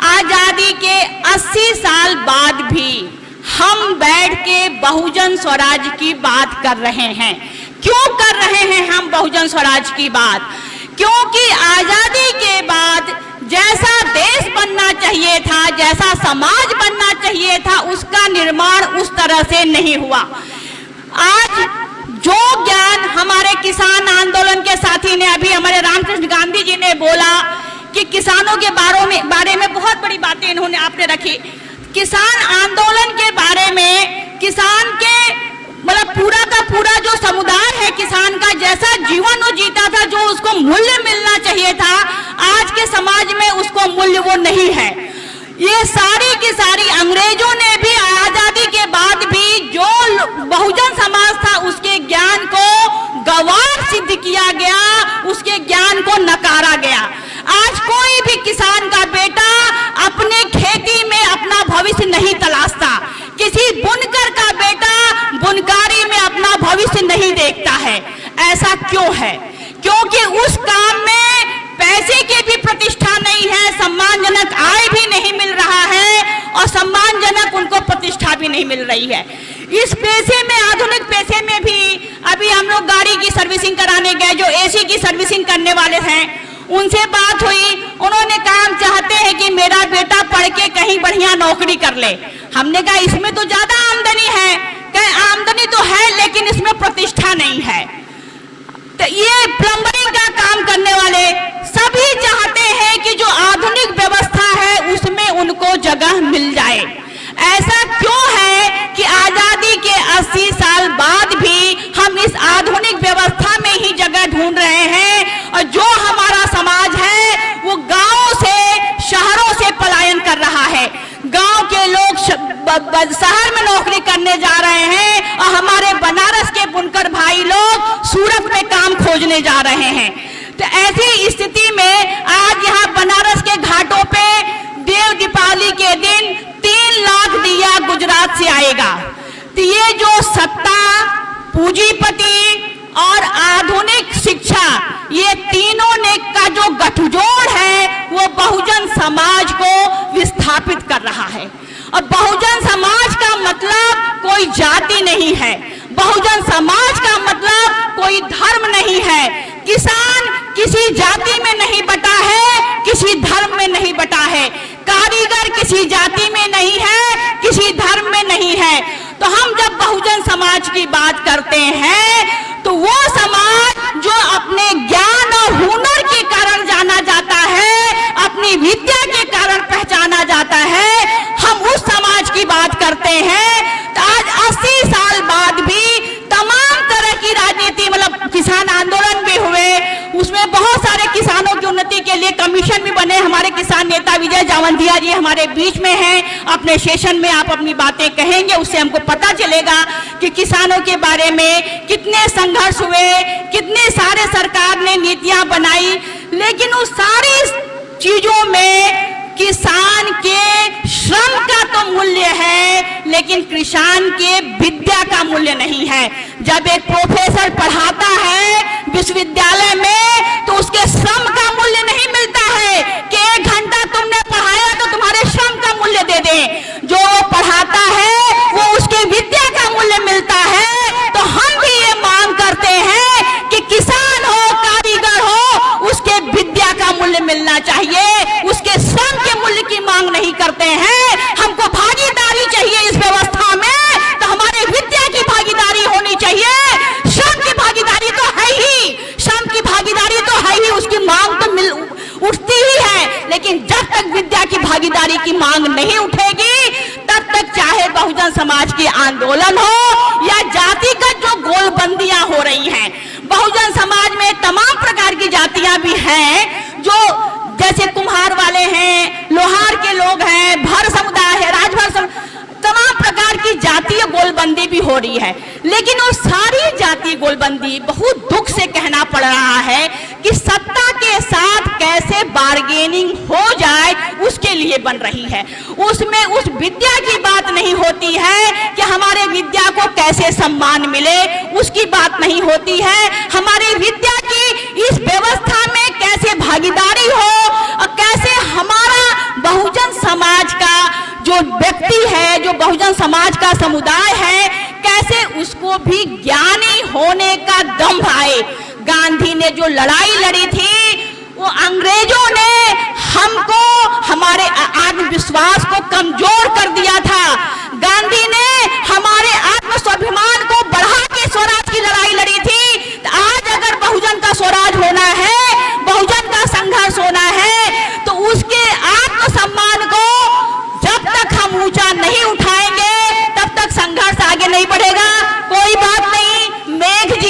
आजादी के 80 साल बाद भी हम बैठ के बहुजन स्वराज की बात कर रहे हैं। क्यों कर रहे हैं हम बहुजन स्वराज की बात? क्योंकि आजादी के बाद जैसा देश बनना चाहिए था, जैसा समाज बनना चाहिए था, उसका निर्माण उस तरह से नहीं हुआ। आज जो ज्ञान हमारे किसान आंदोलन के साथी ने, अभी हमारे रामकृष्ण गांधी जी ने बोला कि किसानों के बारे में बहुत बड़ी बातें इन्होंने आपने रखी। किसान आंदोलन के बारे में, किसान के मतलब पूरा का पूरा जो समुदाय है किसान का, जैसा जीवन वो जीता था, जो उसको मूल्य मिलना चाहिए था, आज के समाज में उसको मूल्य वो नहीं है। ये सारी की सारी अंग्रेजों ने भी आजादी के बाद भी जो बहुजन समाज था उसके ज्ञान को गवार सिद्ध किया गया, उसके ज्ञान को नकारा गया। आज कोई भी किसान का बेटा अपने खेती में अपना भविष्य नहीं तलाशता। किसी बुनकर का बेटा बुनकारी में अपना भविष्य नहीं देखता है। ऐसा क्यों है? क्योंकि उस काम में पैसे की भी प्रतिष्ठा नहीं है, सम्मानजनक आय भी नहीं मिल रहा है और सम्मानजनक उनको प्रतिष्ठा भी नहीं मिल रही है। इस पेशे में, आधुनिक पेशे में भी अभी हम लोग गाड़ी की सर्विसिंग कराने गए, जो एसी की सर्विसिंग करने वाले हैं, उनसे बात हुई। उन्होंने कहा हम चाहते हैं कि मेरा बेटा पढ़ के कहीं बढ़िया नौकरी कर ले। हमने कहा इसमें तो ज्यादा आमदनी है। कहे आमदनी तो है लेकिन इसमें प्रतिष्ठा नहीं है। तो ये प्लम्बरिंग का काम करने वाले सभी चाहते हैं कि जो आधुनिक व्यवस्था है उसमें उनको जगह मिल जाए। ऐसा क्यों है कि आजादी के 80 साल बाद भी हम इस आधुनिक व्यवस्था में ही जगह ढूंढ रहे हैं और जो हमारा समाज है वो गांवों से, शहरों से पलायन कर रहा है। गांव के लोग शहर में नौकरी करने जा रहे हैं और हमारे बनारस के बुनकर भाई लोग सूरत में काम खोजने जा रहे हैं। तो ऐसी स्थिति में आज यहाँ बनारस के घाटों पे देव दीपावली के दिन 3 लाख दिया गुजरात से आएगा। तो ये जो सत्ता, पूंजीपति और आधुनिक शिक्षा, ये तीनों ने का जो गठजोड़ है वो बहुजन समाज को विस्थापित कर रहा है। और बहुजन समाज का मतलब कोई जाति नहीं है, बहुजन समाज का मतलब कोई धर्म नहीं है। किसान किसी जाति में नहीं बटा है, किसी धर्म में नहीं बटा है। कारीगर किसी जाति में नहीं है, किसी धर्म में नहीं है। तो हम जब बहुजन समाज की बात करते हैं तो वो समाज जो अपने ज्ञान और हुनर के कारण जाना जाता है, अपनी विद्या के कारण पहचाना जाता है, हम उस समाज की बात करते हैं। तो आज 80 साल बाद भी तमाम तरह की राजनीति, मतलब किसान आंदोलन भी हुए, उसमें बहुत सारे किसानों की उन्नति के लिए कमीशन भी बने। हमारे किसान नेता विजय जावंदिया जी हमारे बीच में हैं। अपने सेशन में आप अपनी बातें कहेंगे, उससे हमको पता चलेगा कि किसानों के बारे में कितने संघर्ष हुए, कितने सारे सरकार ने नीतियां बनाई, लेकिन उस सारी चीजों में किसान के श्रम का तो मूल्य है, लेकिन किसान के विद्या का मूल्य नहीं है। जब एक प्रोफेसर पढ़ाता है विश्वविद्यालय में तो उसके श्रम का मूल्य नहीं मिलता है कि 1 घंटा तुमने पढ़ाया तो तुम्हारे श्रम का मूल्य दे दें। जो वो पढ़ाता है वो उसके विद्या का मूल्य मिलता है। तो हम भी ये मांग करते हैं कि किसान हो, कारीगर हो, उसके विद्या का मूल्य मिलना चाहिए, उसके श्रम के मूल्य की मांग नहीं करते हैं। हमको भागीदारी चाहिए इस व्यवस्था में, तो हमारे विद्या की भागीदारी होनी चाहिए। श्रम की भागीदारी तो है ही, श्रम की भागीदारी तो है ही, उसकी मांग तो उठती ही है, लेकिन जब तक विद्या की भागीदारी की मांग नहीं उठेगी तब तक चाहे बहुजन समाज की आंदोलन हो या जातिगत जो गोलबंदियां हो रही हैं। बहुजन समाज में तमाम प्रकार की जातियां भी हैं, जो जैसे कुम्हार वाले हैं, लोहार के लोग हैं, भर समुदाय है, राजभर तमाम प्रकार की जातीय गोलबंदी भी हो रही है। लेकिन वो सारी जातीय गोलबंदी बहुत दुख से कहना पड़ रहा है कि सत्ता के साथ कैसे बार्गेनिंग हो जाए उसके लिए बन रही है। उसमें उस विद्या की बात नहीं होती है कि हमारे विद्या को कैसे सम्मान मिले, उसकी बात नहीं होती है। हमारे विद्या की इस छोटा समुदाय है, कैसे उसको भी ज्ञानी होने का दम आए। गांधी ने जो लड़ाई लड़ी थी, वो अंग्रेजों ने हमको, हमारे आत्मविश्वास को कमजोर कर दिया था। गांधी ने हमारे आत्म स्वाभिमान को बढ़ा के स्वराज की लड़ाई लड़ी थी। तो आज अगर बहुजन का स्वराज होना है, बहुजन का संघर्ष होना है, तो उसके आत्मसम्मान को जब तक हम ऊंचा नहीं उठाएंगे, तब तक संघर्ष आगे नहीं बढ़ेगा। कोई बात नहीं, मेघ जी